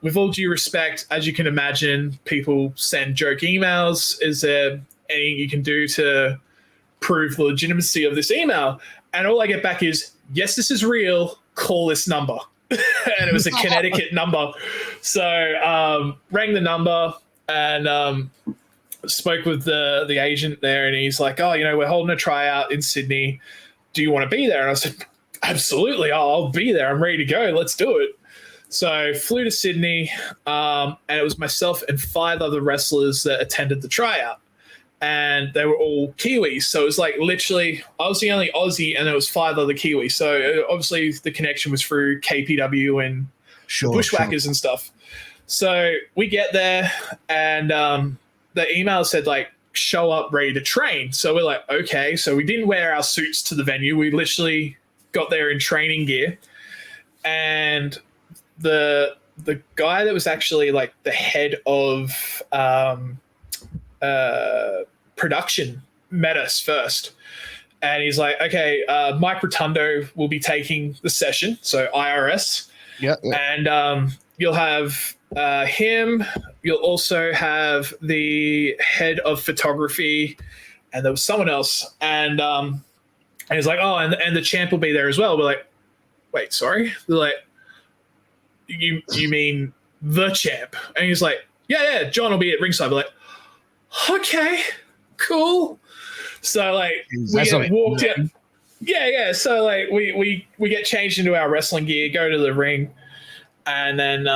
S2: with all due respect, as you can imagine, people send joke emails. Is there anything you can do to prove the legitimacy of this email? And all I get back is, "Yes, this is real. Call this number." And it was a Connecticut number. So rang the number and spoke with the agent there, and he's like, "Oh, we're holding a tryout in Sydney. Do you want to be there?" And I said, "Absolutely, I'll be there. I'm ready to go. Let's do it." So flew to Sydney, and it was myself and 5 other wrestlers that attended the tryout. And they were all Kiwis. So it was like literally, I was the only Aussie and there was 5 other Kiwis. So obviously the connection was through KPW and Bushwhackers and stuff. So we get there and the email said like, show up ready to train. So we're like, okay. So we didn't wear our suits to the venue. We literally got there in training gear. And the guy that was actually like the head of production met us first, and he's like, okay, Mike Rotundo will be taking the session, so IRS. And you'll have him, you'll also have the head of photography, and there was someone else, and he's like, oh, and the champ will be there as well. We're like, wait, sorry? They're like, you mean the champ? And he's like, yeah, John will be at ringside. We're like, okay, cool. So like we get walked in. Yeah. So like we get changed into our wrestling gear, go to the ring, and then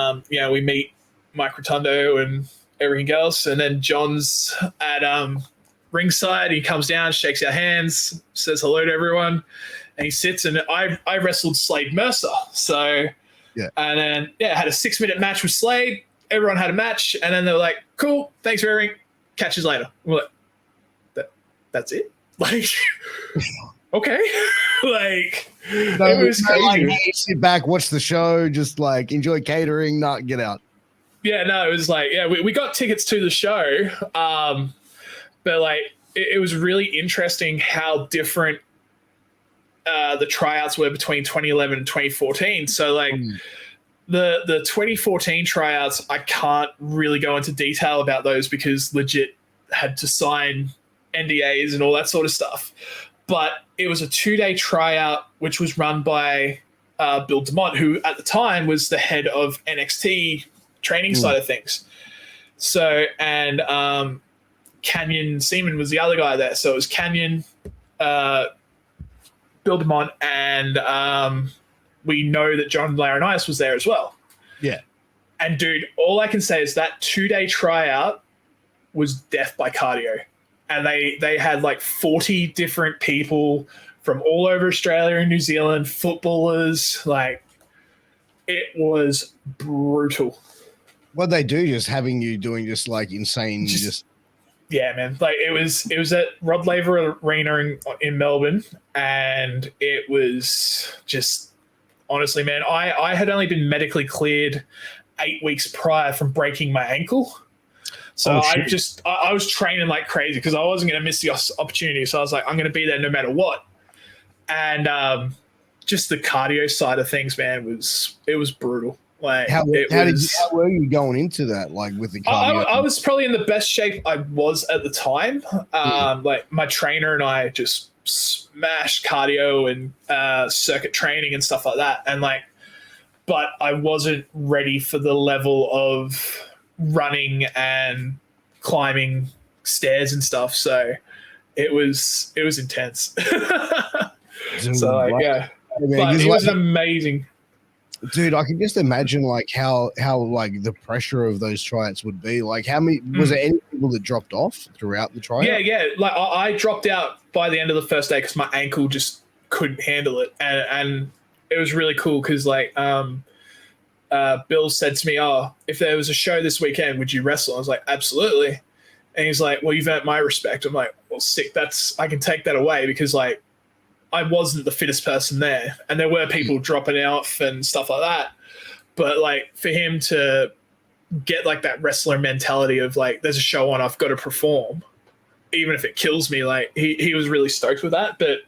S2: we meet Mike Rotundo and everything else. And then John's at ringside. He comes down, shakes our hands, says hello to everyone, and he sits. And I wrestled Slade Mercer. So and then had a 6-minute match with Slade. Everyone had a match, and then they were like, cool, thanks for everything. Catch you later. We're like, that's it? Like, okay. Like, it was crazy.
S1: Like, sit back, watch the show, just like enjoy catering, not get out.
S2: Yeah, no, it was like, we got tickets to the show, but like, it was really interesting how different the tryouts were between 2011 and 2014. So like, The 2014 tryouts, I can't really go into detail about those because legit had to sign NDAs and all that sort of stuff. But it was a 2-day tryout, which was run by Bill DeMont, who at the time was the head of NXT training side of things. So, and Canyon Seaman was the other guy there. So it was Canyon, Bill DeMont, and we know that John Laurinaitis was there as well. Yeah. And dude, all I can say is that 2-day tryout was death by cardio. And they had like 40 different people from all over Australia and New Zealand, footballers. Like, it was brutal.
S1: What they do, just having you doing just like insane,
S2: yeah, man. Like it was at Rod Laver Arena in Melbourne, and it was just, honestly, man, I had only been medically cleared 8 weeks prior from breaking my ankle. So I was training like crazy because I wasn't going to miss the opportunity. So I was like, I'm going to be there no matter what. And just the cardio side of things, man, it was brutal. Like,
S1: how were you going into that? Like with the cardio,
S2: I was probably in the best shape I was at the time. Like my trainer and I just smashed cardio and circuit training and stuff like that. And like, but I wasn't ready for the level of running and climbing stairs and stuff. So it was intense. So like, yeah, but it was amazing.
S1: Dude, I can just imagine like how like the pressure of those tryouts would be. Like, how many was there any people that dropped off throughout the tryout?
S2: Yeah. Like I dropped out by the end of the first day because my ankle just couldn't handle it, and it was really cool because like Bill said to me, "Oh, if there was a show this weekend, would you wrestle?" I was like, "Absolutely." And he's like, "Well, you've earned my respect." I'm like, "Well, sick. I can take that away because like I wasn't the fittest person there, and there were people dropping out and stuff like that. But like for him to get like that wrestler mentality of like, there's a show on, I've got to perform, even if it kills me." Like he was really stoked with that. But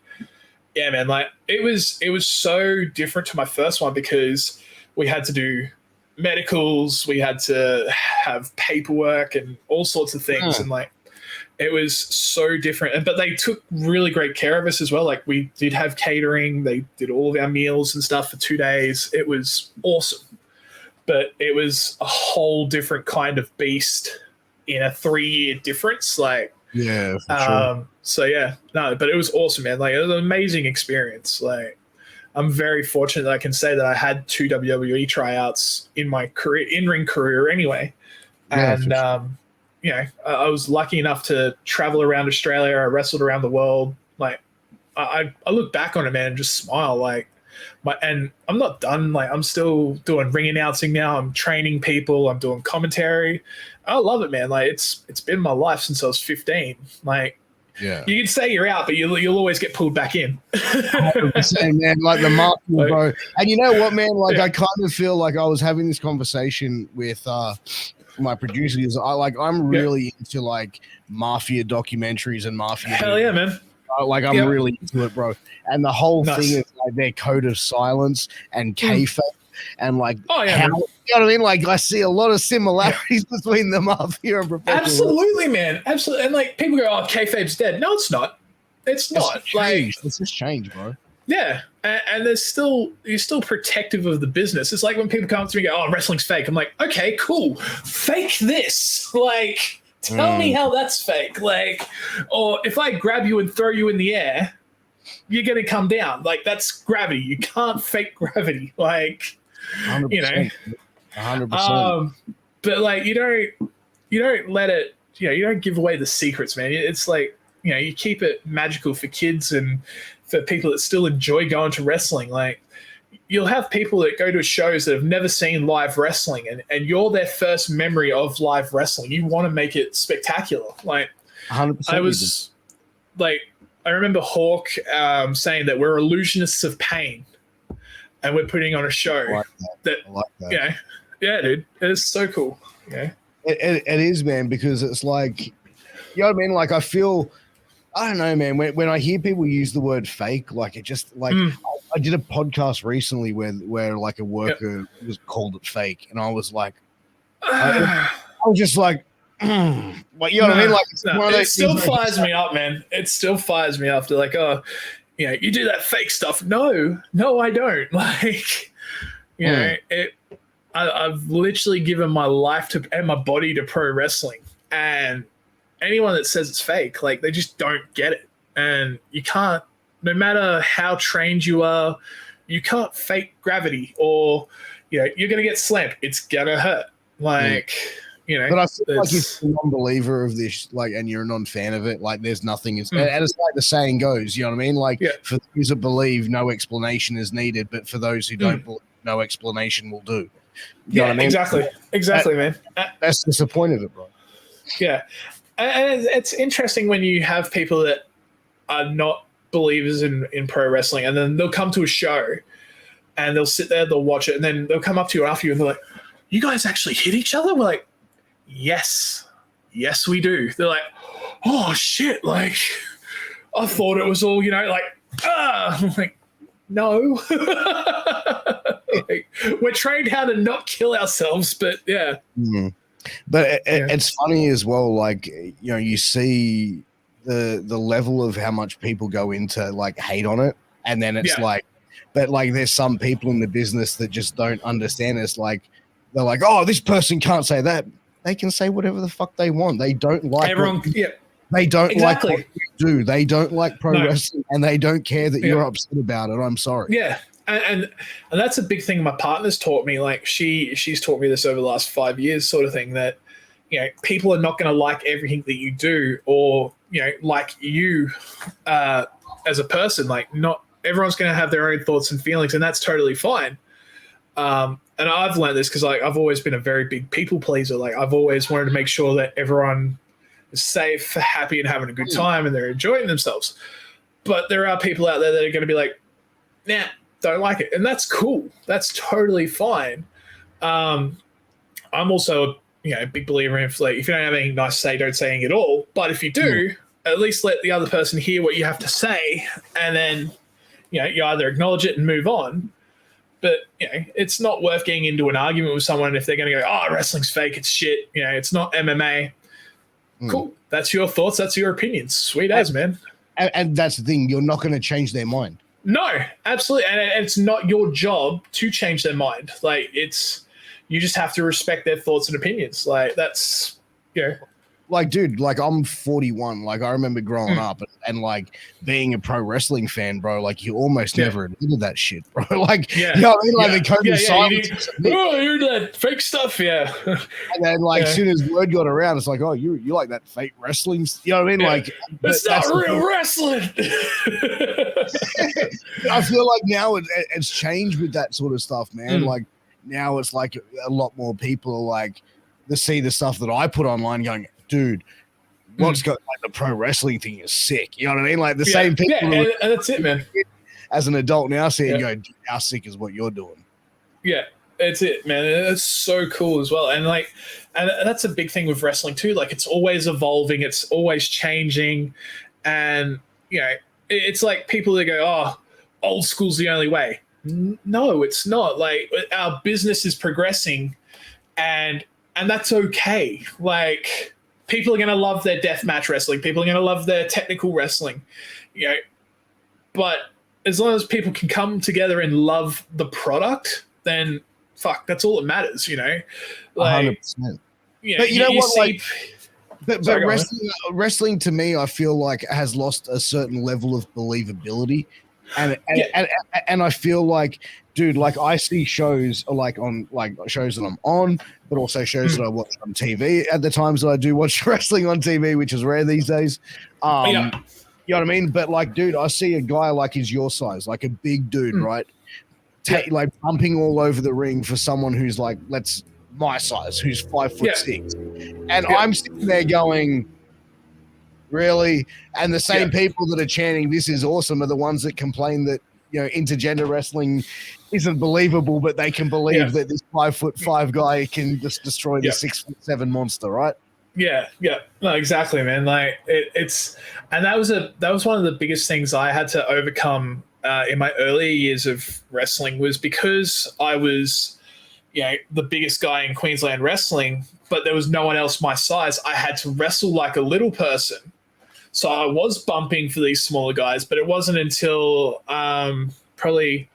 S2: yeah, man, like it was so different to my first one because we had to do medicals, we had to have paperwork and all sorts of things, and like it was so different. But they took really great care of us as well. Like we did have catering, they did all of our meals and stuff for 2 days. It was awesome, but it was a whole different kind of beast in a 3-year difference. Like,
S1: yeah, for sure.
S2: So yeah, no, but it was awesome, man. Like it was an amazing experience. Like I'm very fortunate that I can say that I had 2 WWE tryouts in my career, in-ring career anyway.
S1: Yeah,
S2: and you know, I was lucky enough to travel around Australia. I wrestled around the world. Like I look back on it, man, and just smile. Like and I'm not done. Like I'm still doing ring announcing now. I'm training people. I'm doing commentary. I love it, man. Like it's been my life since I was 15. Like,
S1: yeah,
S2: you can say you're out, but you'll always get pulled back in.
S1: 100%, man. Like the market, bro. And you know what, man? Like I kind of feel like I was having this conversation with my producers. I'm really into like mafia documentaries and mafia.
S2: Hell yeah, man.
S1: Like I'm really into it, bro. And the whole thing is like their code of silence and kayfabe, and like how, you know what I mean? Like I see a lot of similarities between the mafia and professional.
S2: Absolutely, man. Absolutely. And like people go, "Oh, kayfabe's dead." No, it's not. It's not. Like
S1: it's just changed, bro.
S2: Yeah, and you're still protective of the business. It's like when people come up to me and go, "Oh, wrestling's fake." I'm like, "Okay, cool. Fake this." Like, tell me how that's fake. Like, or if I grab you and throw you in the air, you're gonna come down. Like that's gravity. You can't fake gravity. Like,
S1: 100%,
S2: you know,
S1: 100%.
S2: But like you don't let it. You know, you don't give away the secrets, man. It's like, you know, you keep it magical for kids and for people that still enjoy going to wrestling. Like you'll have people that go to shows that have never seen live wrestling, and you're their first memory of live wrestling. You want to make it spectacular. Like
S1: 100%.
S2: I remember Hawk saying that we're illusionists of pain and we're putting on a show.
S1: I like that.
S2: You know, yeah, dude, it's so cool. Yeah,
S1: it is, man, because it's like, you know what I mean? Like I feel, I don't know, man. When I hear people use the word fake, like it just like I did a podcast recently where like a worker was called it fake, and I was like, I was just like, like, you know what I mean? Like
S2: it still fires me up, man. It still fires me up to like, oh, you know, you do that fake stuff. No, I don't. Like, you know, I've literally given my life and my body to pro wrestling, and anyone that says it's fake, like they just don't get it. And you can't, no matter how trained you are, you can't fake gravity, or, you know, you're going to get slammed. It's going to hurt. Like, you know.
S1: But I feel like if you're a non-believer of this, like, and you're a non-fan of it, like there's nothing. And it's like the saying goes, you know what I mean? Like for those that believe, no explanation is needed. But for those who don't believe, no explanation will do. You know what I mean?
S2: Exactly, man.
S1: That's just the point of it, bro.
S2: Yeah. And it's interesting when you have people that are not believers in pro wrestling, and then they'll come to a show and they'll sit there, they'll watch it, and then they'll come up to you after you and they're like, "You guys actually hit each other?" We're like, "Yes, yes, we do. They're like, oh shit, like I thought it was all, like, I'm like, no. Like, we're trained how to not kill ourselves, but yeah.
S1: Mm-hmm. But it's funny as well, like, you see the level of how much people go into like hate on it, and then it's like, but like there's some people in the business that just don't understand. It's like they're like, oh, this person can't say that. They can say whatever the fuck they want. They don't like
S2: everyone.
S1: They don't like what you do. They don't like pro wrestling, and they don't care that you're upset about it. I'm sorry.
S2: Yeah. And that's a big thing my partner's taught me. Like she's taught me this over the last 5 years, sort of thing, that, people are not going to like everything that you do, or, like you as a person. Like, not everyone's going to have their own thoughts and feelings, and that's totally fine. And I've learned this because, like, I've always been a very big people pleaser. Like, I've always wanted to make sure that everyone is safe, happy, and having a good time, and they're enjoying themselves. But there are people out there that are going to be like, nah, don't like it, and that's cool. That's totally fine. I'm also, a big believer in, like, if you don't have anything nice to say, don't say anything at all. But if you do, at least let the other person hear what you have to say, and then, you either acknowledge it and move on. But, it's not worth getting into an argument with someone if they're going to go, oh, wrestling's fake, it's shit, it's not MMA. Cool. That's your thoughts. That's your opinions. Sweet as, man.
S1: And that's the thing. You're not going to change their mind.
S2: No, absolutely. And it's not your job to change their mind. Like, you just have to respect their thoughts and opinions. Like, that's,
S1: Like, dude, like, I'm 41. Like, I remember growing up and like being a pro wrestling fan, bro. Like, you almost never admitted that shit, bro. Like, you know what I mean? Like, the code of silence.
S2: Oh, you're that fake stuff, yeah.
S1: And then, like, as soon as word got around, it's like, oh, you like that fake wrestling? You know what I mean? Like,
S2: it's not real wrestling.
S1: I feel like now it's changed with that sort of stuff, man. Like, now it's like a lot more people are like, they see the stuff that I put online going, dude, what's got like the pro wrestling thing is sick. You know what I mean? Like the same people.
S2: Yeah, and that's it, man.
S1: As an adult now, see and go, how sick is what you're doing?
S2: Yeah, it's it, man. It's so cool as well. And like, and that's a big thing with wrestling too. Like, it's always evolving. It's always changing. And, it's like people that go, oh, old school's the only way. No, it's not. Like, our business is progressing, and that's okay. Like, people are going to love their deathmatch wrestling. People are going to love their technical wrestling, but as long as people can come together and love the product, then fuck, that's all that matters, Like,
S1: 100%. But you know what? Like, but wrestling to me, I feel like has lost a certain level of believability. And I feel like, dude, like, I see shows like on like shows that I'm on, but also shows that I watch on TV at the times that I do watch wrestling on TV, which is rare these days. You know what I mean? But like, dude, I see a guy like he's your size, like a big dude, right? Like pumping all over the ring for someone who's like, my size, who's 5'6", and I'm sitting there going, really? And the same people that are chanting this is awesome are the ones that complain that, intergender wrestling isn't believable, but they can believe that this 5'5" guy can just destroy the 6'7" monster, right?
S2: Yeah. No, exactly, man. Like, it's, and that was one of the biggest things I had to overcome in my earlier years of wrestling, was because I was, the biggest guy in Queensland wrestling, but there was no one else my size. I had to wrestle like a little person. So I was bumping for these smaller guys, but it wasn't until probably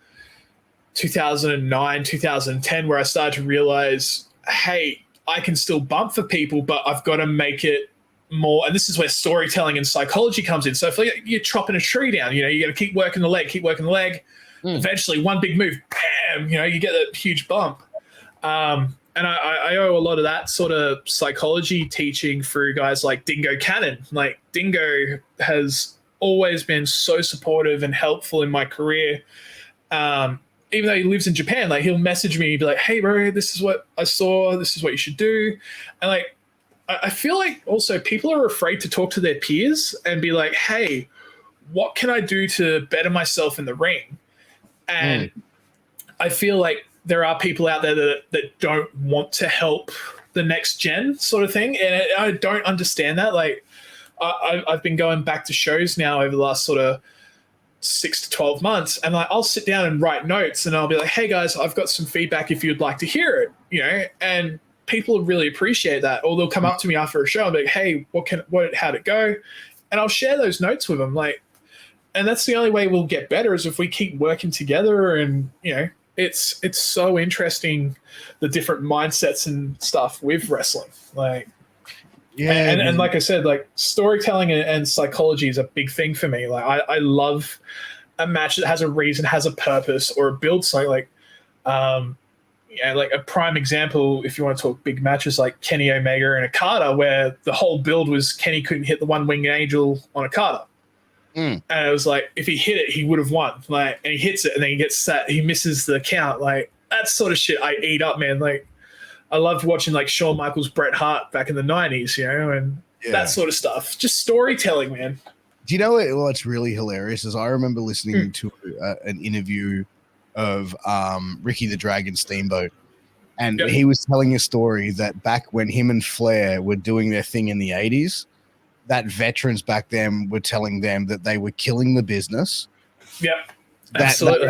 S2: 2009, 2010 where I started to realize, hey, I can still bump for people, but I've got to make it more. And this is where storytelling and psychology comes in. So if you're chopping a tree down, you got to keep working the leg. Eventually, one big move, bam, you get a huge bump. And I owe a lot of that sort of psychology teaching through guys like Dingo Cannon. Like, Dingo has always been so supportive and helpful in my career. Even though he lives in Japan, like, he'll message me and be like, hey, bro, this is what I saw. This is what you should do. And like, I feel like also people are afraid to talk to their peers and be like, hey, what can I do to better myself in the ring? And I feel like there are people out there that don't want to help the next gen sort of thing, and I don't understand that. Like, I've been going back to shows now over the last sort of 6 to 12 months, and like I'll sit down and write notes, and I'll be like, "Hey guys, I've got some feedback if you'd like to hear it," and people really appreciate that. Or they'll come up to me after a show and be like, "Hey, how'd it go?" And I'll share those notes with them, like. And that's the only way we'll get better is if we keep working together. And it's so interesting, the different mindsets and stuff with wrestling. Like, yeah, and like I said, like storytelling and psychology is a big thing for me. Like, I love a match that has a reason, has a purpose, or builds something. Like, like a prime example, if you want to talk big matches, like Kenny Omega and Okada, where the whole build was Kenny couldn't hit the one-winged angel on Okada. And it was like, if he hit it, he would have won. Like, and he hits it, and then he gets set. He misses the count. Like, that sort of shit I eat up, man. Like, I loved watching like Shawn Michaels, Bret Hart back in the 90s, and that sort of stuff. Just storytelling, man.
S1: Do you know what's really hilarious is I remember listening to an interview of Ricky the Dragon Steamboat, and he was telling a story that back when him and Flair were doing their thing in the 80s, that veterans back then were telling them that they were killing the business.
S2: Yep, absolutely.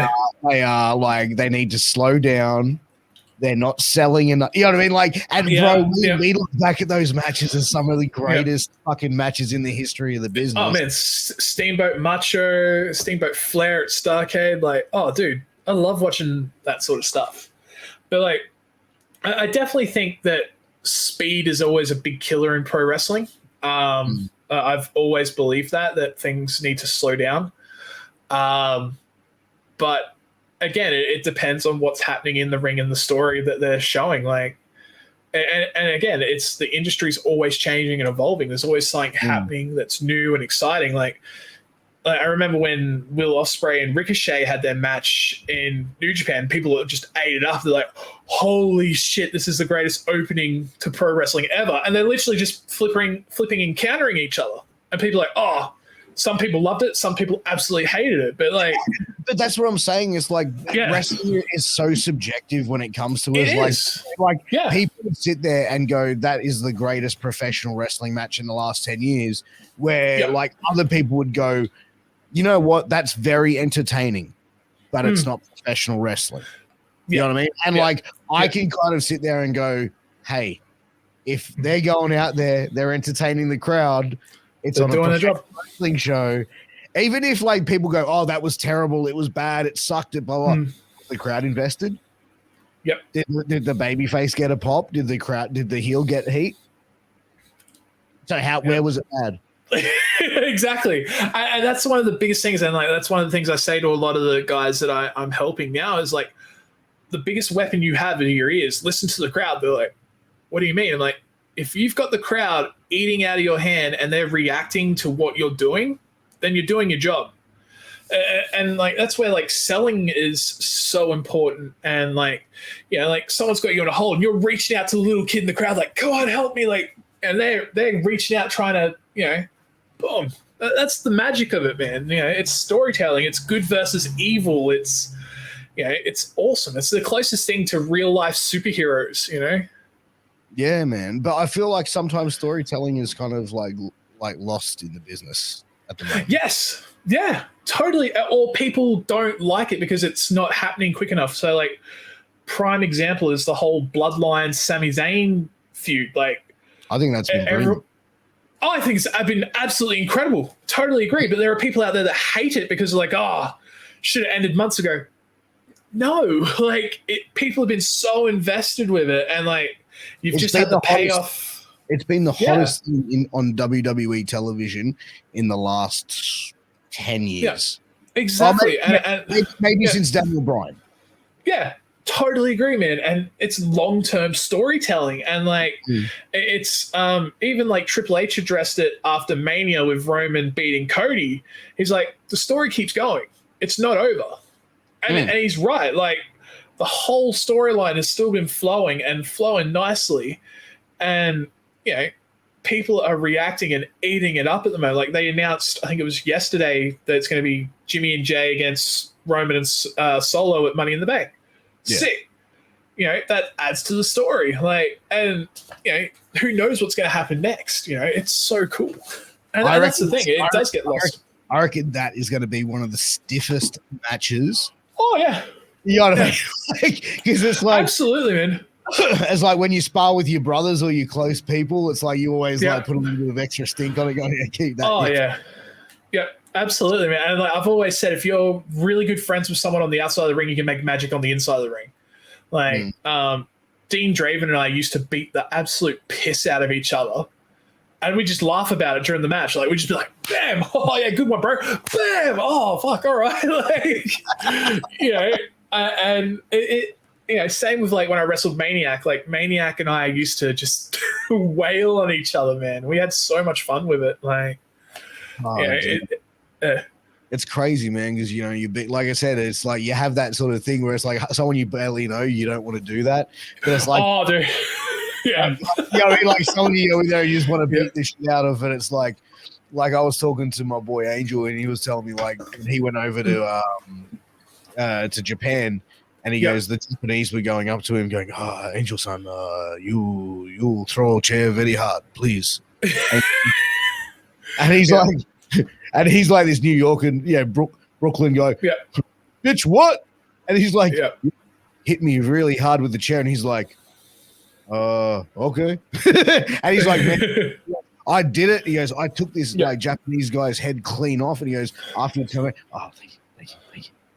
S1: They are like, they need to slow down. They're not selling enough. You know what I mean? Like, and we look back at those matches as some of the greatest fucking matches in the history of the business.
S2: Oh man, Steamboat Macho, Steamboat Flair at Starrcade. Like, oh dude, I love watching that sort of stuff. But like, I definitely think that speed is always a big killer in pro wrestling. I've always believed that things need to slow down. But again, it depends on what's happening in the ring and the story that they're showing. Like, and again, it's the industry's always changing and evolving. There's always something happening that's new and exciting. Like I remember when Will Ospreay and Ricochet had their match in New Japan, people just ate it up. They're like, holy shit, this is the greatest opening to pro wrestling ever. And they're literally just flipping and countering each other. And people are like, oh, some people loved it. Some people absolutely hated it. But like,
S1: but that's what I'm saying is like wrestling is so subjective when it comes to it. Like people sit there and go, that is the greatest professional wrestling match in the last 10 years, where like other people would go, you know what? That's very entertaining, but it's not professional wrestling. You know what I mean? And like, I can kind of sit there and go, hey, if they're going out there, they're entertaining the crowd. It's on a professional wrestling show. Even if like people go, oh, that was terrible. It was bad. It sucked. It blah, blah. The crowd invested.
S2: Yep.
S1: Did the baby face get a pop? Did the heel get heat? So where was it bad?
S2: Exactly. And that's one of the biggest things. And like, that's one of the things I say to a lot of the guys that I'm helping now is like, the biggest weapon you have in your ears, listen to the crowd. They're like, what do you mean? I'm like, if you've got the crowd eating out of your hand and they're reacting to what you're doing, then you're doing your job. And like, that's where like selling is so important. And like, like someone's got you on a hold and you're reaching out to the little kid in the crowd, like, come on, help me. Like, and they're reaching out, trying to, boom. That's the magic of it, man. It's storytelling. It's good versus evil. It's, it's awesome. It's the closest thing to real life superheroes,
S1: Yeah, man. But I feel like sometimes storytelling is kind of like lost in the business at the moment.
S2: Yes. Yeah, totally. Or people don't like it because it's not happening quick enough. So like prime example is the whole Bloodline Sami Zayn feud. Like,
S1: I think that's been brilliant.
S2: I think it's been absolutely incredible. Totally agree. But there are people out there that hate it because they're like, oh, should have ended months ago. No, like people have been so invested with it, and like you've just had the payoff.
S1: It's been the hottest thing on WWE television in the last 10 years.
S2: Yeah, exactly.
S1: Maybe since Daniel Bryan.
S2: Yeah, totally agree, man. And it's long-term storytelling. And like it's even like Triple H addressed it after Mania with Roman beating Cody. He's like, the story keeps going. It's not over. And he's right. Like the whole storyline has still been flowing and flowing nicely. And, people are reacting and eating it up at the moment. Like they announced, I think it was yesterday, that it's going to be Jimmy and Jay against Roman and Solo at Money in the Bank. Yeah. Sick. that adds to the story. Like, and who knows what's going to happen next? It's so cool. And that's the thing; it does get lost.
S1: I reckon that is going to be one of the stiffest matches.
S2: Oh yeah,
S1: you know what I mean? Because it's like
S2: absolutely, man.
S1: It's like when you spar with your brothers or your close people, it's like you always like put a little bit of extra stink on it. Go, keep that.
S2: Oh yeah, absolutely, man. And like I've always said, if you're really good friends with someone on the outside of the ring, you can make magic on the inside of the ring. Like Dean Draven and I used to beat the absolute piss out of each other. And we just laugh about it during the match. Like, we just be like, bam, oh, yeah, good one, bro. Bam, oh, fuck, all right. And same with, like, when I wrestled Maniac. Like, Maniac and I used to just wail on each other, man. We had so much fun with it. Like,
S1: it's crazy, man, because, like I said, it's like you have that sort of thing where it's like someone you barely know, you don't want to do that. But it's like,
S2: oh, dude. Yeah,
S1: like someone you just want to beat the shit out of, and it's like I was talking to my boy Angel, and he was telling me like when he went over to Japan, and he goes, the Japanese were going up to him, going, Angel-san, you throw a chair very hard, please, and he's like, this New Yorker, Brooklyn guy, bitch, what? And he's like, hit me really hard with the chair, and he's like, okay. And he's like, man, I did it. He goes, I took this like Japanese guy's head clean off, and he goes, after you tell me, oh, thank you.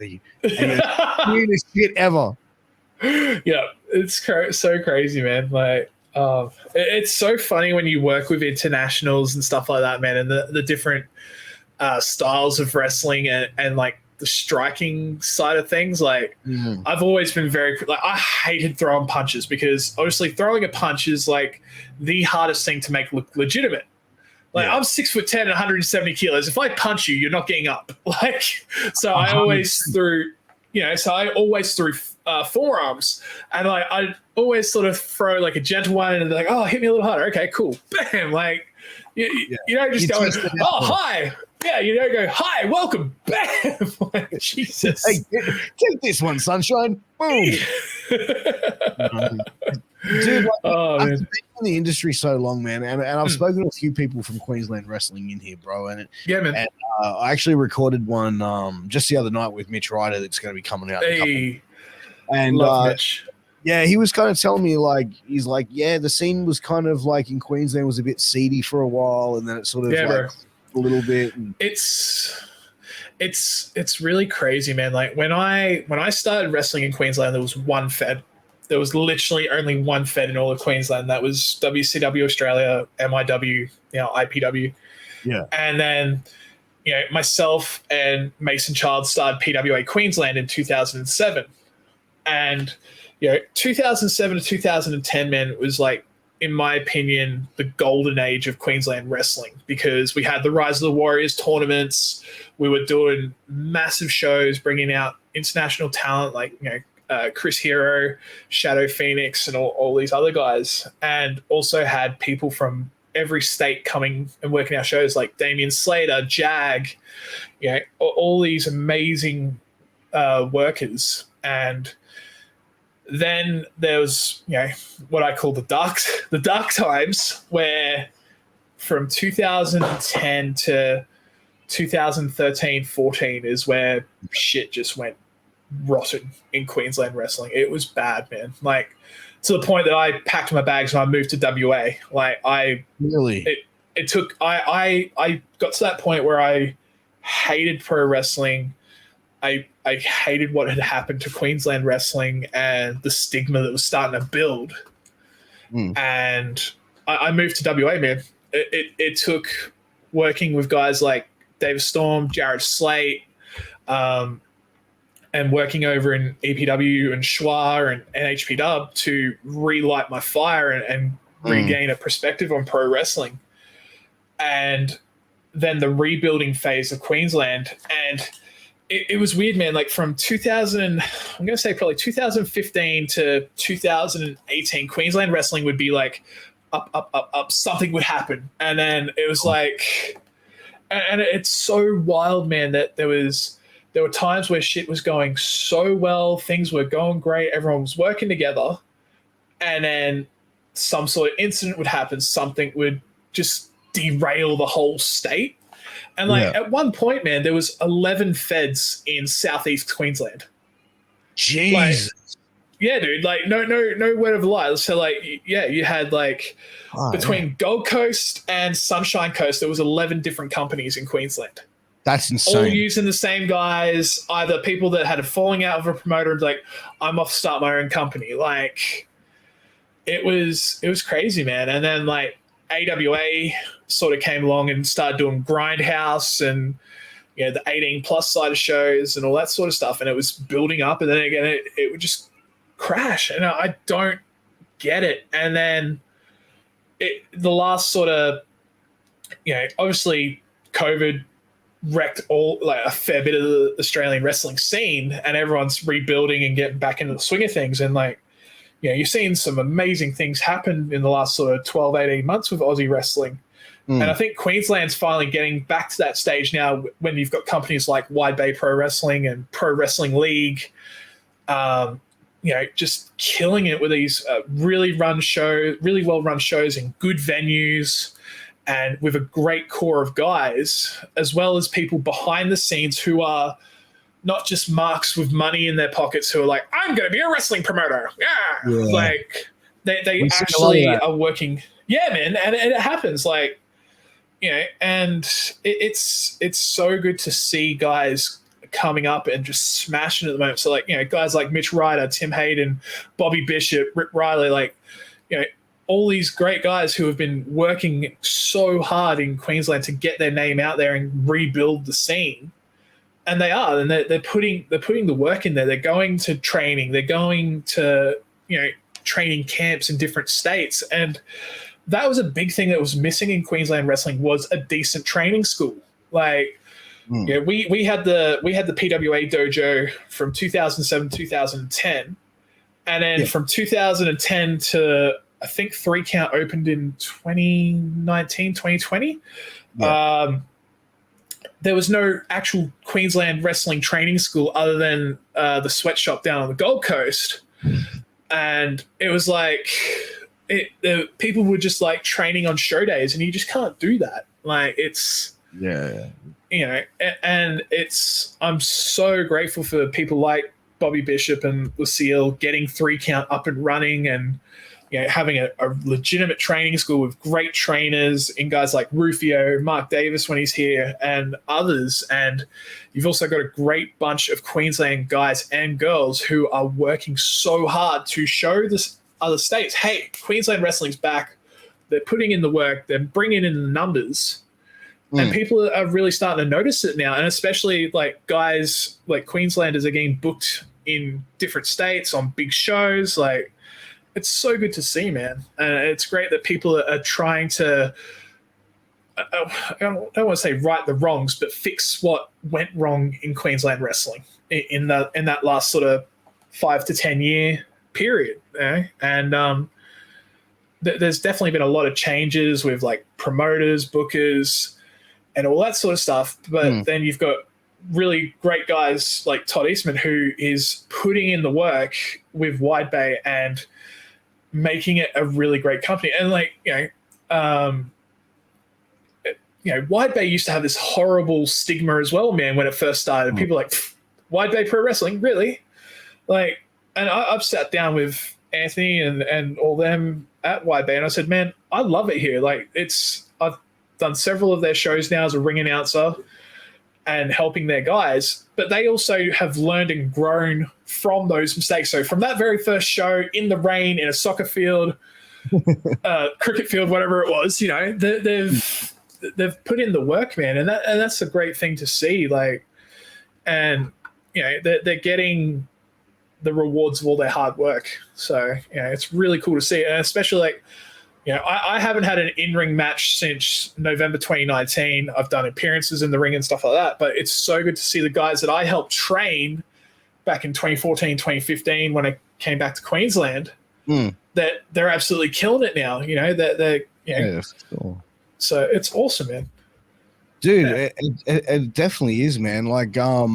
S1: And he goes, cleanest shit ever.
S2: Yeah, it's so crazy, man. Like, it's so funny when you work with internationals and stuff like that, man, and the different styles of wrestling and like the striking side of things. Like, I've always been I hated throwing punches, because obviously throwing a punch is like the hardest thing to make look legitimate. Like, I'm 6'10" and 170 kilos. If I punch you, you're not getting up. Like, so I always threw forearms, and like I always sort of throw like a gentle one, and they're like, oh, hit me a little harder. Okay, cool. Bam. Like, you don't just go, oh, hi. Yeah, go, hi, welcome. Bam. Like, Jesus.
S1: Hey, take this one, sunshine. Boom. Dude, I've been in the industry so long, man, and I've spoken to a few people from Queensland wrestling in here, bro. And
S2: man.
S1: And, I actually recorded one just the other night with Mitch Ryder that's going to be coming out. And
S2: Mitch.
S1: Yeah, he was kind of telling me, like, he's like, the scene was kind of like in Queensland was a bit seedy for a while, and then it sort of
S2: bro.
S1: A little bit. And
S2: it's really crazy, man. Like, when I started wrestling in Queensland, there was one Fed. There was literally only one Fed in all of Queensland. That was WCW Australia, MIW, IPW. Yeah. And then, myself and Mason Child started PWA Queensland in 2007. And, 2007 to 2010, man, was like, in my opinion, the golden age of Queensland wrestling, because we had the Rise of the Warriors tournaments. We were doing massive shows, bringing out international talent like, Chris Hero, Shadow Phoenix, and all these other guys, and also had people from every state coming and working our shows, like Damian Slater, Jag, all these amazing workers. And then there was, what I call the dark times, where from 2010 to 2013-14 is where shit just went rotten in Queensland wrestling. It was bad, man. Like, to the point that I packed my bags and I moved to WA. Like, I got to that point where I hated pro wrestling. I hated what had happened to Queensland wrestling and the stigma that was starting to build. And I moved to WA, man. It took working with guys like Dave Storm, Jared Slate, and working over in EPW and Schwa and NHP Dub to relight my fire and regain a perspective on pro wrestling. And then the rebuilding phase of Queensland. And it was weird, man. Like, from 2000, I'm going to say probably 2015 to 2018, Queensland wrestling would be like up, something would happen. And then it was like, and it's so wild, man, that there was there were times where shit was going so well, things were going great, everyone was working together, and then some sort of incident would happen, something would just derail the whole state. And like at one point, man, there was 11 feds in southeast Queensland.
S1: Jeez.
S2: Like, yeah, dude. Like, no word of a lie. So, like, yeah, you had like between Gold Coast and Sunshine Coast, there was 11 different companies in Queensland.
S1: That's insane.
S2: All using the same guys. Either people that had a falling out of a promoter and like, I'm off to start my own company. Like, it was crazy, man. And then like AWA sort of came along and started doing Grindhouse and the 18 plus side of shows and all that sort of stuff, and it was building up, and then again it would just crash, and I don't get it. And then the last sort of obviously COVID wrecked a fair bit of the Australian wrestling scene, and everyone's rebuilding and getting back into the swing of things, and like you're seeing some amazing things happen in the last sort of 12-18 months with Aussie wrestling. And I think Queensland's finally getting back to that stage now when you've got companies like Wide Bay Pro Wrestling and Pro Wrestling League, just killing it with these really well-run shows in good venues and with a great core of guys, as well as people behind the scenes who are not just marks with money in their pockets who are like, I'm going to be a wrestling promoter. Yeah. Like they actually are working. Yeah, man. And it happens like, and it's so good to see guys coming up and just smashing at the moment. So like, guys like Mitch Ryder, Tim Hayden, Bobby Bishop, Rick Riley, like, all these great guys who have been working so hard in Queensland to get their name out there and rebuild the scene. And they are, and they're putting the work in there. They're going to training. They're going to, training camps in different states. And that was a big thing that was missing in Queensland wrestling, was a decent training school. Like, we had the PWA dojo from 2007 to 2010, and then from 2010 to I think 3 Count opened in 2019, 2020. There was no actual Queensland wrestling training school other than the sweatshop down on the Gold Coast, and it was like people were just like training on show days, and you just can't do that. Like it's and I'm so grateful for people like Bobby Bishop and Lucille getting 3 Count up and running, and having a legitimate training school with great trainers in guys like Rufio, Mark Davis when he's here, and others. And you've also got a great bunch of Queensland guys and girls who are working so hard to show this other states, hey, Queensland wrestling's back. They're putting in the work. They're bringing in the numbers. And people are really starting to notice it now. And especially like guys like Queenslanders are getting booked in different states on big shows. Like, it's so good to see, man. And it's great that people are trying to, I don't want to say right the wrongs, but fix what went wrong in Queensland wrestling in that last sort of 5 to 10 year period. And there's definitely been a lot of changes with like promoters, bookers, and all that sort of stuff. But then you've got really great guys like Todd Eastman, who is putting in the work with Wide Bay and making it a really great company. And like, Wide Bay used to have this horrible stigma as well, man, when it first started. People were like, Wide Bay Pro Wrestling, really? Like, and I've sat down with Anthony and all them at Wide Bay, and I said, man, I love it here. Like, I've done several of their shows now as a ring announcer and helping their guys, but they also have learned and grown from those mistakes. So from that very first show in the rain, in a soccer field, cricket field, whatever it was, they've put in the work, man. And that's a great thing to see. Like, and, they're getting the rewards of all their hard work. So, it's really cool to see. And especially like, I haven't had an in-ring match since November 2019. I've done appearances in the ring and stuff like that, but it's so good to see the guys that I helped train back in 2014, 2015 when I came back to Queensland, that they're absolutely killing it now. They're
S1: that's cool.
S2: So it's awesome, man.
S1: Dude, it definitely is, man. Like, I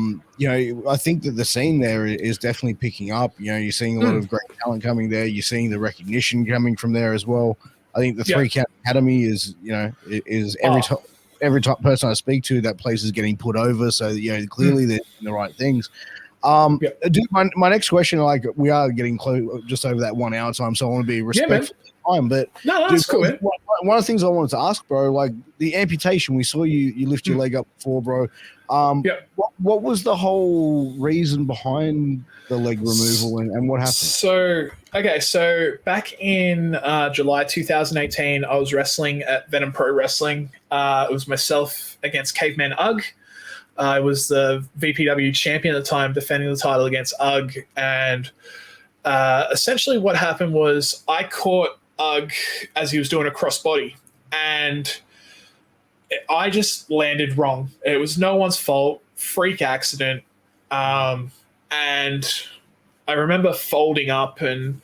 S1: think that the scene there is definitely picking up. You're seeing a lot of great talent coming there. You're seeing the recognition coming from there as well. I think the Three Count Academy is every top person I speak to, that place is getting put over. So clearly they're doing the right things. Dude, my next question, like, we are getting close, just over that 1 hour time, so I want to be respectful of time. But
S2: no, that's cool.
S1: One of the things I wanted to ask, bro, like the amputation, we saw you lift your leg up before, bro. What was the whole reason behind the leg removal, and what happened?
S2: So back in July 2018, I was wrestling at Venom Pro Wrestling. It was myself against Caveman Ugg. I was the VPW champion at the time, defending the title against Ugg. And essentially what happened was I caught Ugg as he was doing a crossbody, and I just landed wrong. It was no one's fault, freak accident. And I remember folding up, and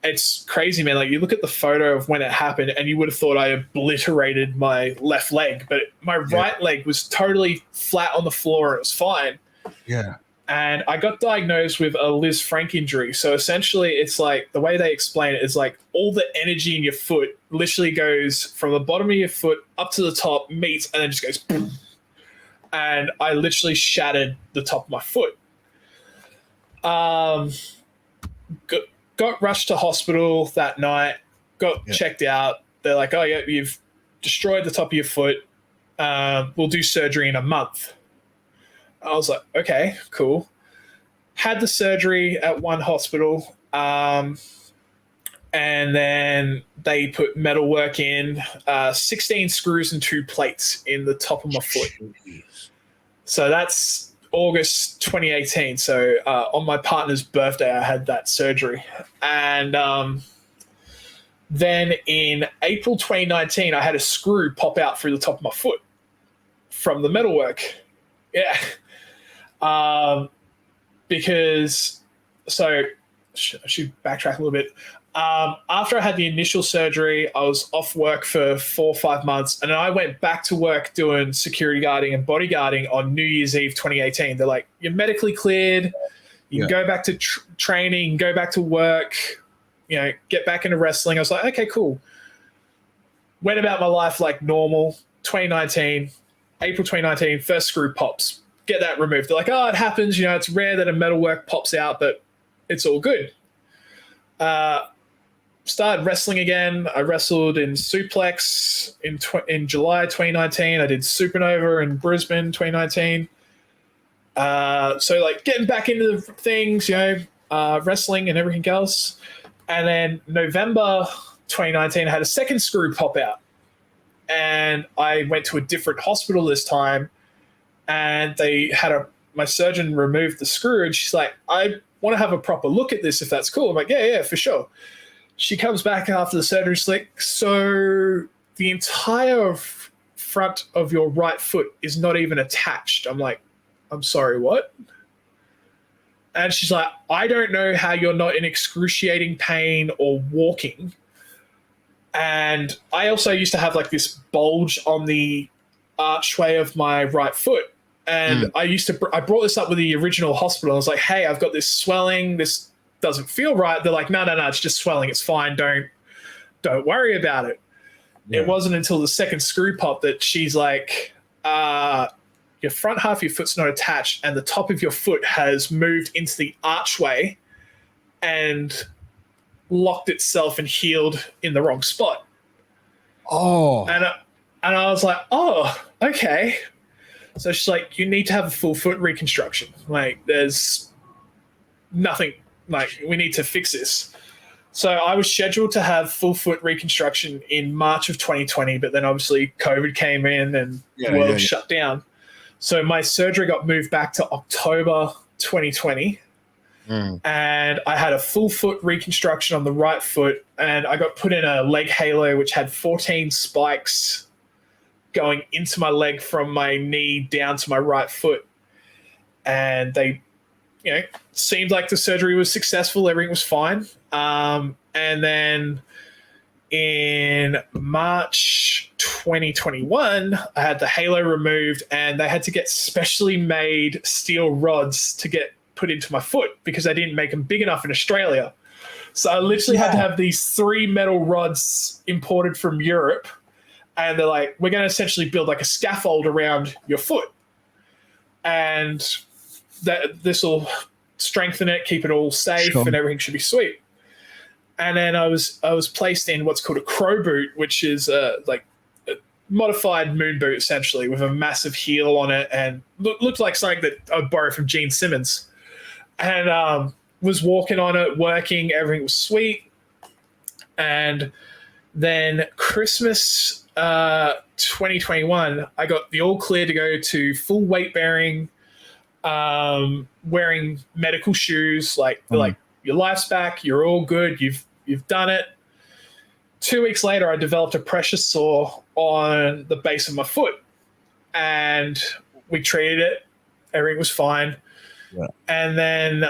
S2: it's crazy, man. Like, you look at the photo of when it happened and you would have thought I obliterated my left leg, but my right leg was totally flat on the floor and it was fine.
S1: Yeah.
S2: And I got diagnosed with a Liz Frank injury. So essentially it's like, the way they explain it is like all the energy in your foot literally goes from the bottom of your foot up to the top, meets, and then just goes boom. And I literally shattered the top of my foot. Got rushed to hospital that night, got checked out. They're like, oh, yeah, you've destroyed the top of your foot. We'll do surgery in a month. I was like, okay, cool. Had the surgery at one hospital, and then they put metalwork in, 16 screws and 2 plates in the top of my foot. So that's August 2018. So on my partner's birthday, I had that surgery. And then in April 2019, I had a screw pop out through the top of my foot from the metalwork. Yeah. Because, so I should backtrack a little bit. After I had the initial surgery, I was off work for 4 or 5 months, and then I went back to work doing security guarding and bodyguarding on New Year's Eve 2018. They're like, you're medically cleared. You can go back to training, go back to work, get back into wrestling. I was like, okay, cool. Went about my life like normal. 2019, April 2019, first screw pops. Get that removed. They're like, oh, it happens. It's rare that a metalwork pops out, but it's all good. Started wrestling again. I wrestled in Suplex in July 2019. I did Supernova in Brisbane 2019. So like getting back into the things, wrestling and everything else. And then November 2019, I had a second screw pop out. And I went to a different hospital this time, and they had my surgeon removed the screw, and she's like, I want to have a proper look at this if that's cool. I'm like, yeah, for sure. She comes back after the surgery. She's like, so the entire front of your right foot is not even attached. I'm like, I'm sorry, what? And she's like, I don't know how you're not in excruciating pain or walking. And I also used to have like this bulge on the archway of my right foot. And I brought this up with the original hospital. I was like, hey, I've got this swelling. This doesn't feel right. They're like, no, it's just swelling. It's fine. Don't worry about it. Yeah. It wasn't until the second screw pop that she's like, your front half of your foot's not attached, and the top of your foot has moved into the archway and locked itself and healed in the wrong spot.
S1: Oh.
S2: And I was like, oh, okay. So she's like, you need to have a full foot reconstruction. Like, there's nothing, like, we need to fix this. So I was scheduled to have full foot reconstruction in March of 2020, but then obviously COVID came in and the world shut down. So my surgery got moved back to October 2020. And I had a full foot reconstruction on the right foot, and I got put in a leg halo, which had 14 spikes going into my leg from my knee down to my right foot. And they, seemed like the surgery was successful. Everything was fine. And then in March 2021, I had the halo removed, and they had to get specially made steel rods to get put into my foot because they didn't make them big enough in Australia. So I literally had to have these 3 metal rods imported from Europe, and they're like, we're going to essentially build like a scaffold around your foot, and that this will strengthen it, keep it all safe, and everything should be sweet. And then I was placed in what's called a crow boot, which is like a modified moon boot essentially, with a massive heel on it, and looked like something that I'd borrow from Gene Simmons. And was walking on it, working, everything was sweet. And then Christmas 2021, I got the all clear to go to full weight bearing, wearing medical shoes, like your life's back, you're all good, you've done it. 2 weeks later, I developed a pressure sore on the base of my foot, and we treated it. Everything was fine. Yeah. And then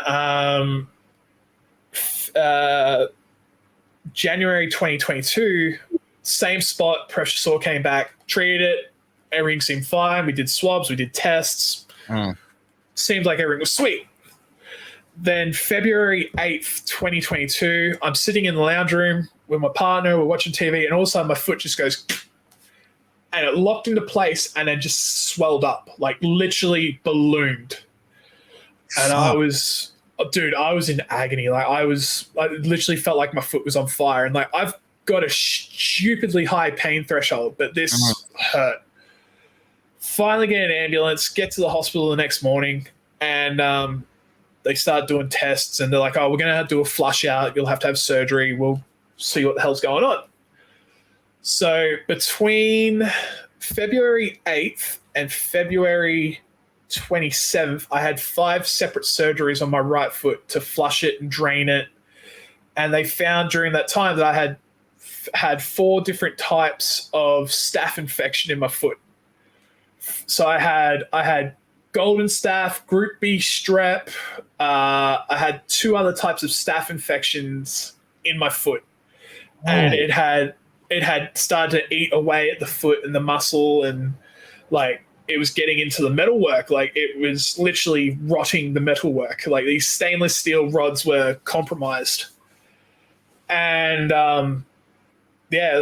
S2: January 2022, same spot, pressure sore came back, treated it. Everything seemed fine. We did swabs, we did tests. Seemed like everything was sweet. Then February 8th, 2022, I'm sitting in the lounge room with my partner, we're watching TV, and all of a sudden my foot just goes, and it locked into place and then just swelled up, like literally ballooned. And I was in agony. Like I literally felt like my foot was on fire. And like, I've got a stupidly high pain threshold, but this hurt. Finally get an ambulance, get to the hospital the next morning, and they start doing tests, and they're like, oh, we're going to have to do a flush out. You'll have to have surgery. We'll see what the hell's going on. So between February 8th and February 27th, I had 5 separate surgeries on my right foot to flush it and drain it. And they found during that time that I had 4 different types of staph infection in my foot. So I had golden staph, group B strep. I had 2 other types of staph infections in my foot. And it had started to eat away at the foot and the muscle, and like it was getting into the metalwork. Like it was literally rotting the metalwork. Like these stainless steel rods were compromised. And and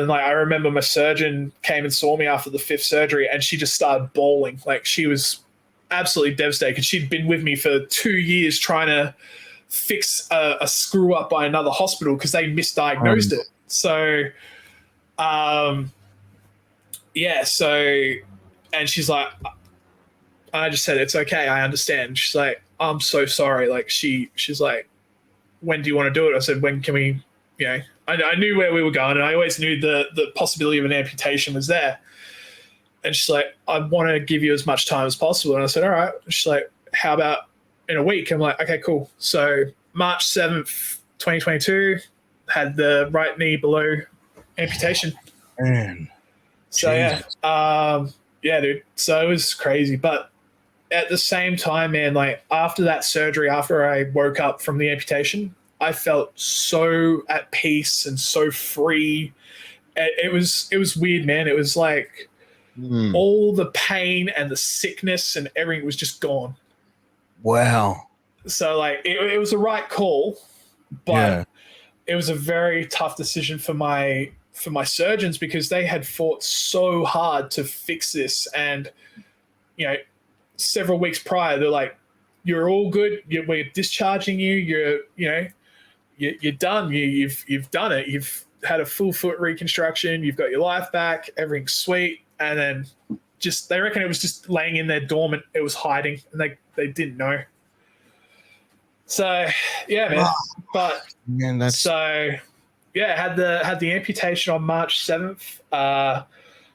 S2: like I remember my surgeon came and saw me after the 5th surgery, and she just started bawling. Like she was absolutely devastated because she'd been with me for 2 years trying to fix a screw up by another hospital because they misdiagnosed it. So, and she's like, I just said, it's okay, I understand. She's like, I'm so sorry. Like she's like, when do you want to do it? I said, when can we, I knew where we were going, and I always knew the possibility of an amputation was there. And she's like, I want to give you as much time as possible. And I said, all right. She's like, how about in a week? I'm like, okay, cool. So March 7th, 2022, had the right knee below amputation.
S1: Man.
S2: So dude. So it was crazy. But at the same time, man, like after that surgery, after I woke up from the amputation, I felt so at peace and so free. It was weird, man. It was like all the pain and the sickness and everything was just gone.
S1: Wow.
S2: So like it was the right call, but it was a very tough decision for my surgeons because they had fought so hard to fix this. And, several weeks prior, they're like, you're all good. We're discharging you. You're done. You've done it. You've had a full foot reconstruction. You've got your life back. Everything's sweet. And then they reckon it was just laying in there dormant. It was hiding, and they didn't know. So yeah, man. But had the amputation on March 7th.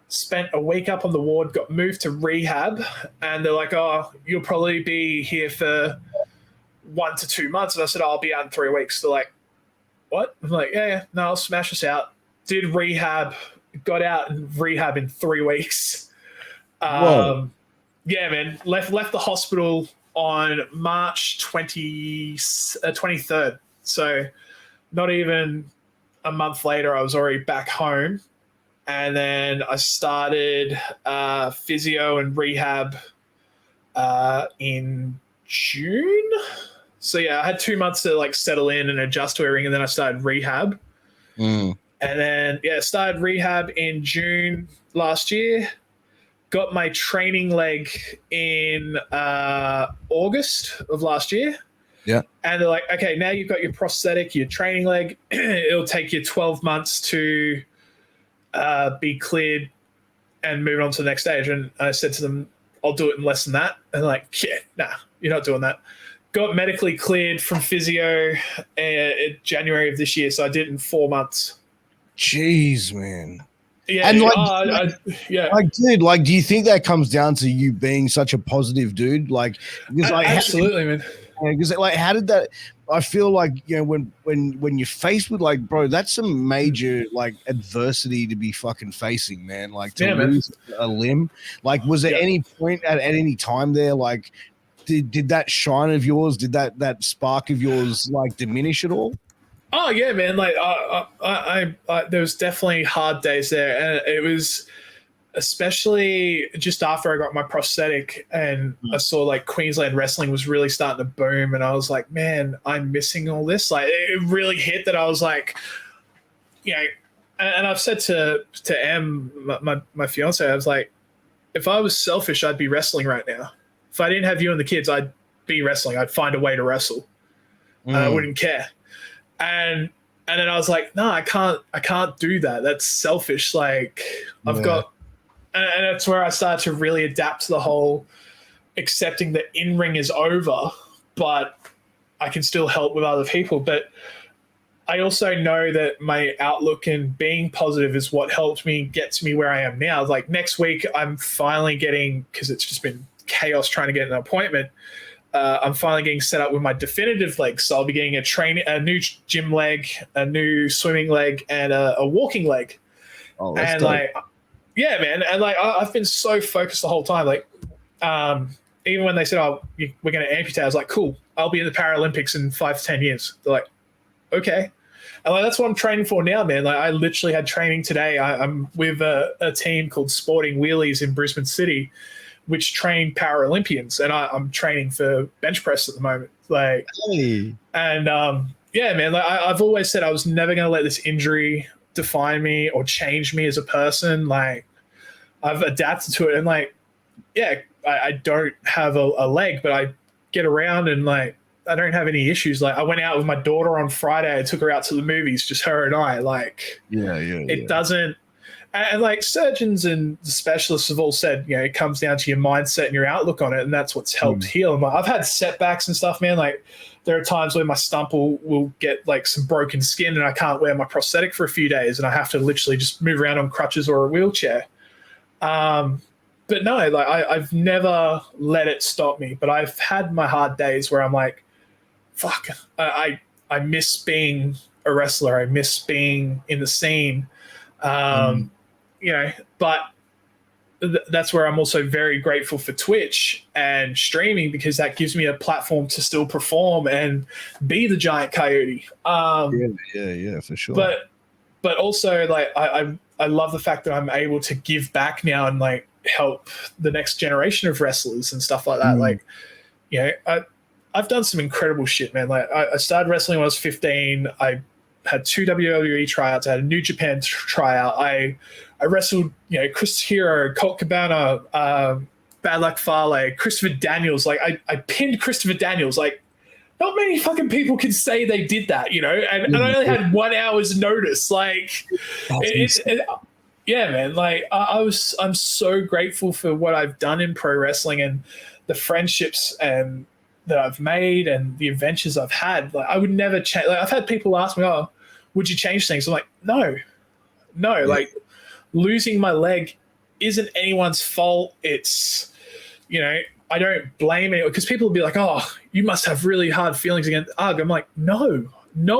S2: Spent a week up on the ward. Got moved to rehab, and they're like, "Oh, you'll probably be here for 1 to 2 months." And I said, "I'll be out in 3 weeks." They're like, "What?" I'm like, "Yeah, no, I'll smash this out." Did rehab. Got out and rehab in 3 weeks. Yeah, man. Left the hospital on March 23rd. So not even a month later, I was already back home. And then I started physio and rehab in June. So yeah, I had 2 months to like settle in and adjust to everything, and then I started rehab. And then started rehab in June last year. Got my training leg in August of last year.
S3: Yeah.
S2: And they're like, okay, now you've got your prosthetic, your training leg. It'll take you 12 months to be cleared and move on to the next stage. And I said to them, I'll do it in less than that. And they're like, yeah, nah, you're not doing that. Got medically cleared from physio in January of this year. So I did it in 4 months.
S3: Jeez, man.
S2: Yeah.
S3: And
S2: like,
S3: dude, like, do you think that comes down to you being such a positive dude? Like, because like,
S2: absolutely, man.
S3: Because like, how did that? I feel like, you know, when you're faced with like, bro, that's some major like adversity to be fucking facing, man. Like to lose a limb. Like, was there any point at any time there, like, did that shine of yours, did that spark of yours like diminish at all?
S2: Oh yeah, man. Like I there was definitely hard days there, and it was especially just after I got my prosthetic and I saw like Queensland wrestling was really starting to boom, and I was like, man, I'm missing all this. Like it really hit that I was like, you know, and I've said to Em, my fiance, I was like, if I was selfish, I'd be wrestling right now. If I didn't have you and the kids, I'd be wrestling. I'd find a way to wrestle. I wouldn't care. And then I was like, no, I can't do that. That's selfish. Like I've got, and that's where I started to really adapt to the whole accepting that in-ring is over, but I can still help with other people. But I also know that my outlook and being positive is what helped me get to me where I am now. Like next week, I'm finally getting, because it's just been chaos trying to get an appointment. I'm finally getting set up with my definitive leg. So I'll be getting a new gym leg, a new swimming leg, and a walking leg.
S3: Oh, that's
S2: and
S3: dope.
S2: like, yeah, man. And like, I've been so focused the whole time. Like, even when they said, "Oh, we're going to amputate," I was like, "Cool, I'll be in the Paralympics in 5 to 10 years." They're like, "Okay," and like that's what I'm training for now, man. Like, I literally had training today. I'm with a team called Sporting Wheelies in Brisbane City, which train Paralympians, and I'm training for bench press at the moment. Like, and yeah, man. Like, I've always said I was never going to let this injury define me or change me as a person. Like, I've adapted to it, and like, yeah, I don't have a leg, but I get around, and like, I don't have any issues. Like, I went out with my daughter on Friday. I took her out to the movies, just her and I. Like, it doesn't. And like surgeons and specialists have all said, you know, it comes down to your mindset and your outlook on it, and that's what's helped heal. And I've had setbacks and stuff, man. Like there are times where my stump will get like some broken skin, and I can't wear my prosthetic for a few days, and I have to literally just move around on crutches or a wheelchair. But no, like I've never let it stop me. But I've had my hard days where I'm like, fuck, I miss being a wrestler. I miss being in the scene. You know, but that's where I'm also very grateful for Twitch and streaming, because that gives me a platform to still perform and be the giant coyote.
S3: Yeah, for sure.
S2: But also like I love the fact that I'm able to give back now and like help the next generation of wrestlers and stuff like that. Like, you know, I've done some incredible shit, man. Like I started wrestling when I was 15. I had 2 WWE tryouts. I had a New Japan tryout. I wrestled, you know, Chris Hero, Colt Cabana, Bad Luck Fale, Christopher Daniels. Like I pinned Christopher Daniels. Like not many fucking people can say they did that, you know. And I only had 1 hour's notice. Like yeah, man. Like I'm so grateful for what I've done in pro wrestling and the friendships and that I've made and the adventures I've had. Like I would never change. Like I've had people ask me, "Oh, would you change things?" I'm like, no. Like losing my leg isn't anyone's fault. It's, you know, I don't blame it, because people will be like, "Oh, you must have really hard feelings against Ugg." I'm like, no,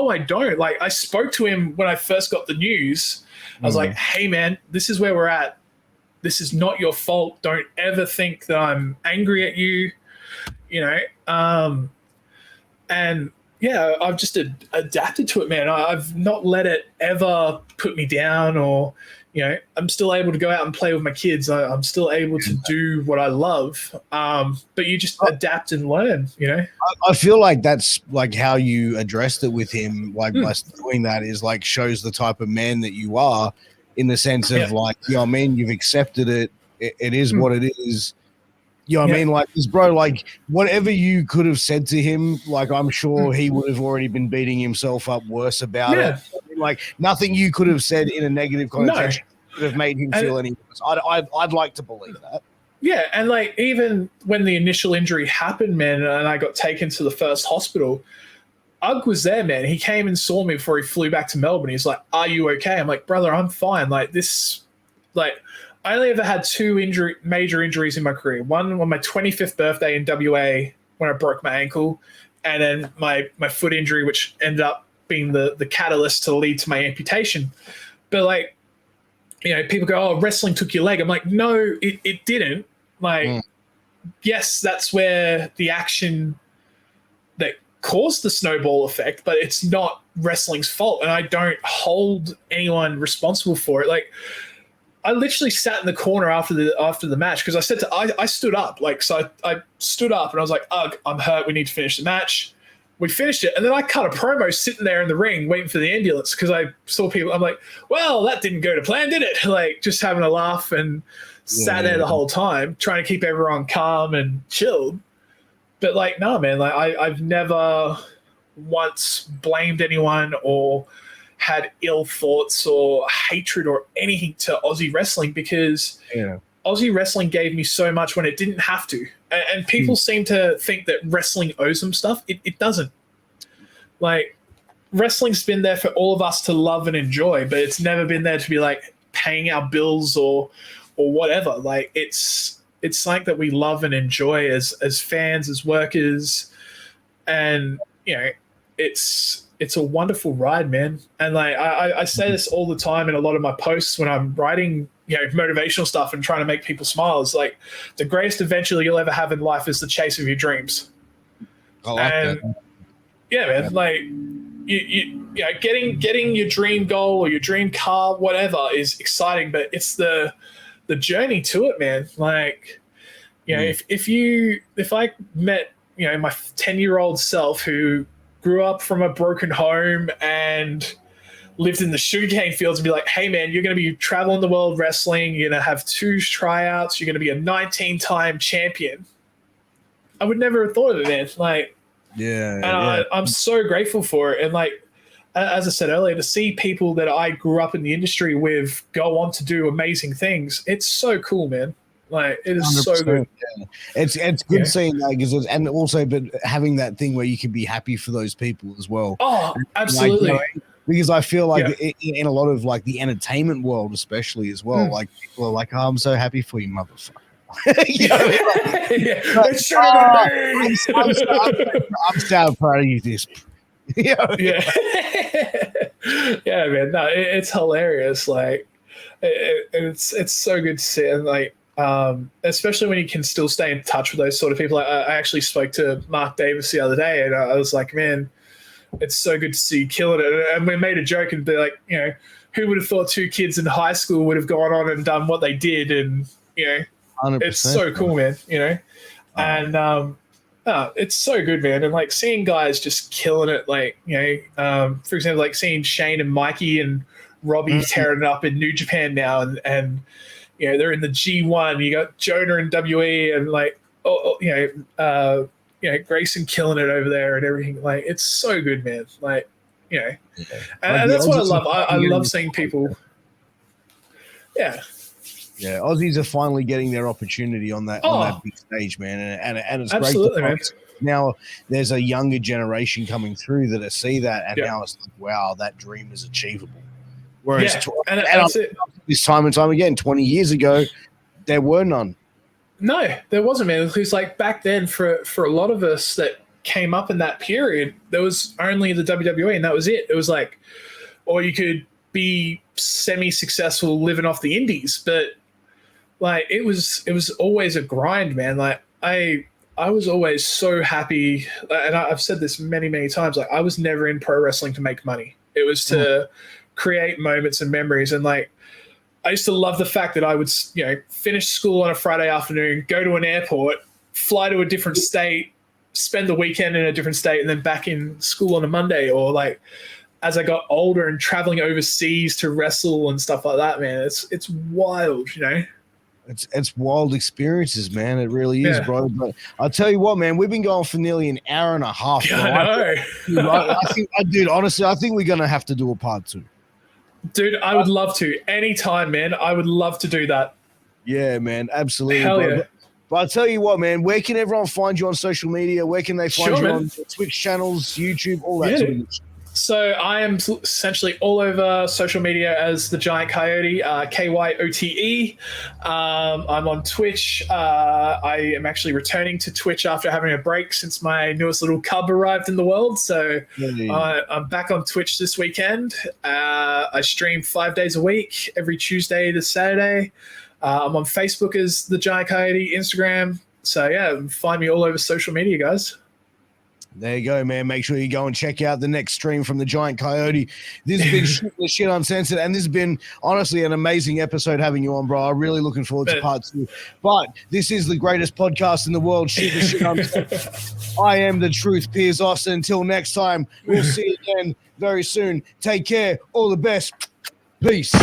S2: I don't. Like I spoke to him when I first got the news. I was like, "Hey man, this is where we're at. This is not your fault. Don't ever think that I'm angry at you." You know, and yeah, I've just adapted to it, man. I've not let it ever put me down or I'm still able to go out and play with my kids. I'm still able to do what I love. But you just adapt and learn,
S3: I feel like that's like how you addressed it with him, like by doing that is like shows the type of man that you are, in the sense of like, you know what I mean? You've accepted it. It is what it is. You know what I mean? Like, bro, like whatever you could have said to him, like I'm sure he would have already been beating himself up worse about it. Like nothing you could have said in a negative connotation could have made him feel any worse. I'd like to believe that.
S2: Yeah, and like even when the initial injury happened, man, and I got taken to the first hospital, Ugg was there, man. He came and saw me before he flew back to Melbourne. He's like, "Are you okay?" I'm like, "Brother, I'm fine." Like this, like I only ever had two major injuries in my career. One on my 25th birthday in WA when I broke my ankle, and then my foot injury, which ended up being the catalyst to lead to my amputation. But like, people go, "Oh, wrestling took your leg." I'm like, no, it didn't. Like, yes, that's where the action that caused the snowball effect, but it's not wrestling's fault, and I don't hold anyone responsible for it. Like, I literally sat in the corner after the match because I stood up. Like, so I stood up and I was like, "Ugh, I'm hurt. We need to finish the match." We finished it, and then I cut a promo sitting there in the ring waiting for the ambulance because I saw people. I'm like, "Well, that didn't go to plan, did it?" Like, just having a laugh and sat there the whole time, trying to keep everyone calm and chilled. But like, no, man, like I've never once blamed anyone or had ill thoughts or hatred or anything to Aussie wrestling because Aussie wrestling gave me so much when it didn't have to. And people seem to think that wrestling owes them stuff. It doesn't. Like, wrestling's been there for all of us to love and enjoy, but it's never been there to be like paying our bills or whatever. Like, it's something that we love and enjoy as fans, as workers. And, it's a wonderful ride, man. And like I say this all the time in a lot of my posts when I'm writing, motivational stuff and trying to make people smile. It's like the greatest adventure you'll ever have in life is the chase of your dreams.
S3: I like that.
S2: Yeah, man. Like you getting your dream goal or your dream car, whatever, is exciting, but it's the journey to it, man. Like, if I met, my 10-year-old self who grew up from a broken home and lived in the sugarcane fields and be like, "Hey man, you're going to be traveling the world wrestling. You're going to have 2 tryouts. You're going to be a 19-time champion." I would never have thought of it, man. Like, I'm so grateful for it. And like, as I said earlier, to see people that I grew up in the industry with go on to do amazing things, it's so cool, man. Like, it is so good.
S3: Yeah. It's good seeing that, and also, but having that thing where you can be happy for those people as well.
S2: Oh, absolutely.
S3: Like, because I feel like in a lot of like the entertainment world, especially as well, like people are like, "Oh, I'm so happy for you, motherfucker." I'm so proud of you. This.
S2: Yeah, man. No, it's hilarious. Like, it's so good to see, and like, especially when you can still stay in touch with those sort of people. I actually spoke to Mark Davis the other day, and I was like, "Man, it's so good to see you killing it." And we made a joke and be like, who would have thought 2 kids in high school would have gone on and done what they did? And it's so cool, man. And it's so good, man. And like seeing guys just killing it, like for example, like seeing Shane and Mikey and Robbie tearing it up in New Japan now, and they're in the G1. You got Jonah and WE, and like Grayson killing it over there and everything. Like, it's so good, man. Like, and that's what I love. I love seeing people. Yeah.
S3: Yeah, Aussies are finally getting their opportunity on that big stage, man, and it's
S2: absolutely,
S3: great.
S2: Man.
S3: Now there's a younger generation coming through that see that, and now it's like, wow, that dream is achievable. Whereas, this time and time again, 20 years ago, there were none.
S2: No, there wasn't, man. Because like back then, for a lot of us that came up in that period, there was only the WWE, and that was it. It was like, or you could be semi-successful living off the indies, but like it was always a grind, man. Like I was always so happy, and I've said this many, many times. Like, I was never in pro wrestling to make money. It was to create moments and memories, and like I used to love the fact that I would, finish school on a Friday afternoon, go to an airport, fly to a different state, spend the weekend in a different state, and then back in school on a Monday. Or like, as I got older and traveling overseas to wrestle and stuff like that, man, it's wild,
S3: It's wild experiences, man. It really is, bro. But I'll tell you what, man, we've been going for nearly an hour and a half.
S2: Yeah, I know.
S3: Dude, honestly, I think we're gonna have to do a part 2.
S2: Dude, I would love to. Anytime, man. I would love to do that.
S3: Yeah, man, absolutely.
S2: Hell
S3: bro.
S2: yeah.
S3: But I'll tell you what, man, where can everyone find you on social media? Where can they find you on Twitch channels, YouTube, all that sort of shit?
S2: So I am essentially all over social media as the Giant Coyote, Kyote. I'm on Twitch. I am actually returning to Twitch after having a break since my newest little cub arrived in the world. So I'm back on Twitch this weekend. I stream 5 days a week, every Tuesday to Saturday. I'm on Facebook as the Giant Coyote, Instagram. So yeah, find me all over social media, guys.
S3: There you go, man. Make sure you go and check out the next stream from the Giant Coyote. This has been Shoot the Shit Uncensored, and this has been, honestly, an amazing episode having you on, bro. I'm really looking forward to part 2. But this is the greatest podcast in the world, Shoot the Shit Uncensored. I am the truth, Piers Austin. Until next time, we'll see you again very soon. Take care. All the best. Peace.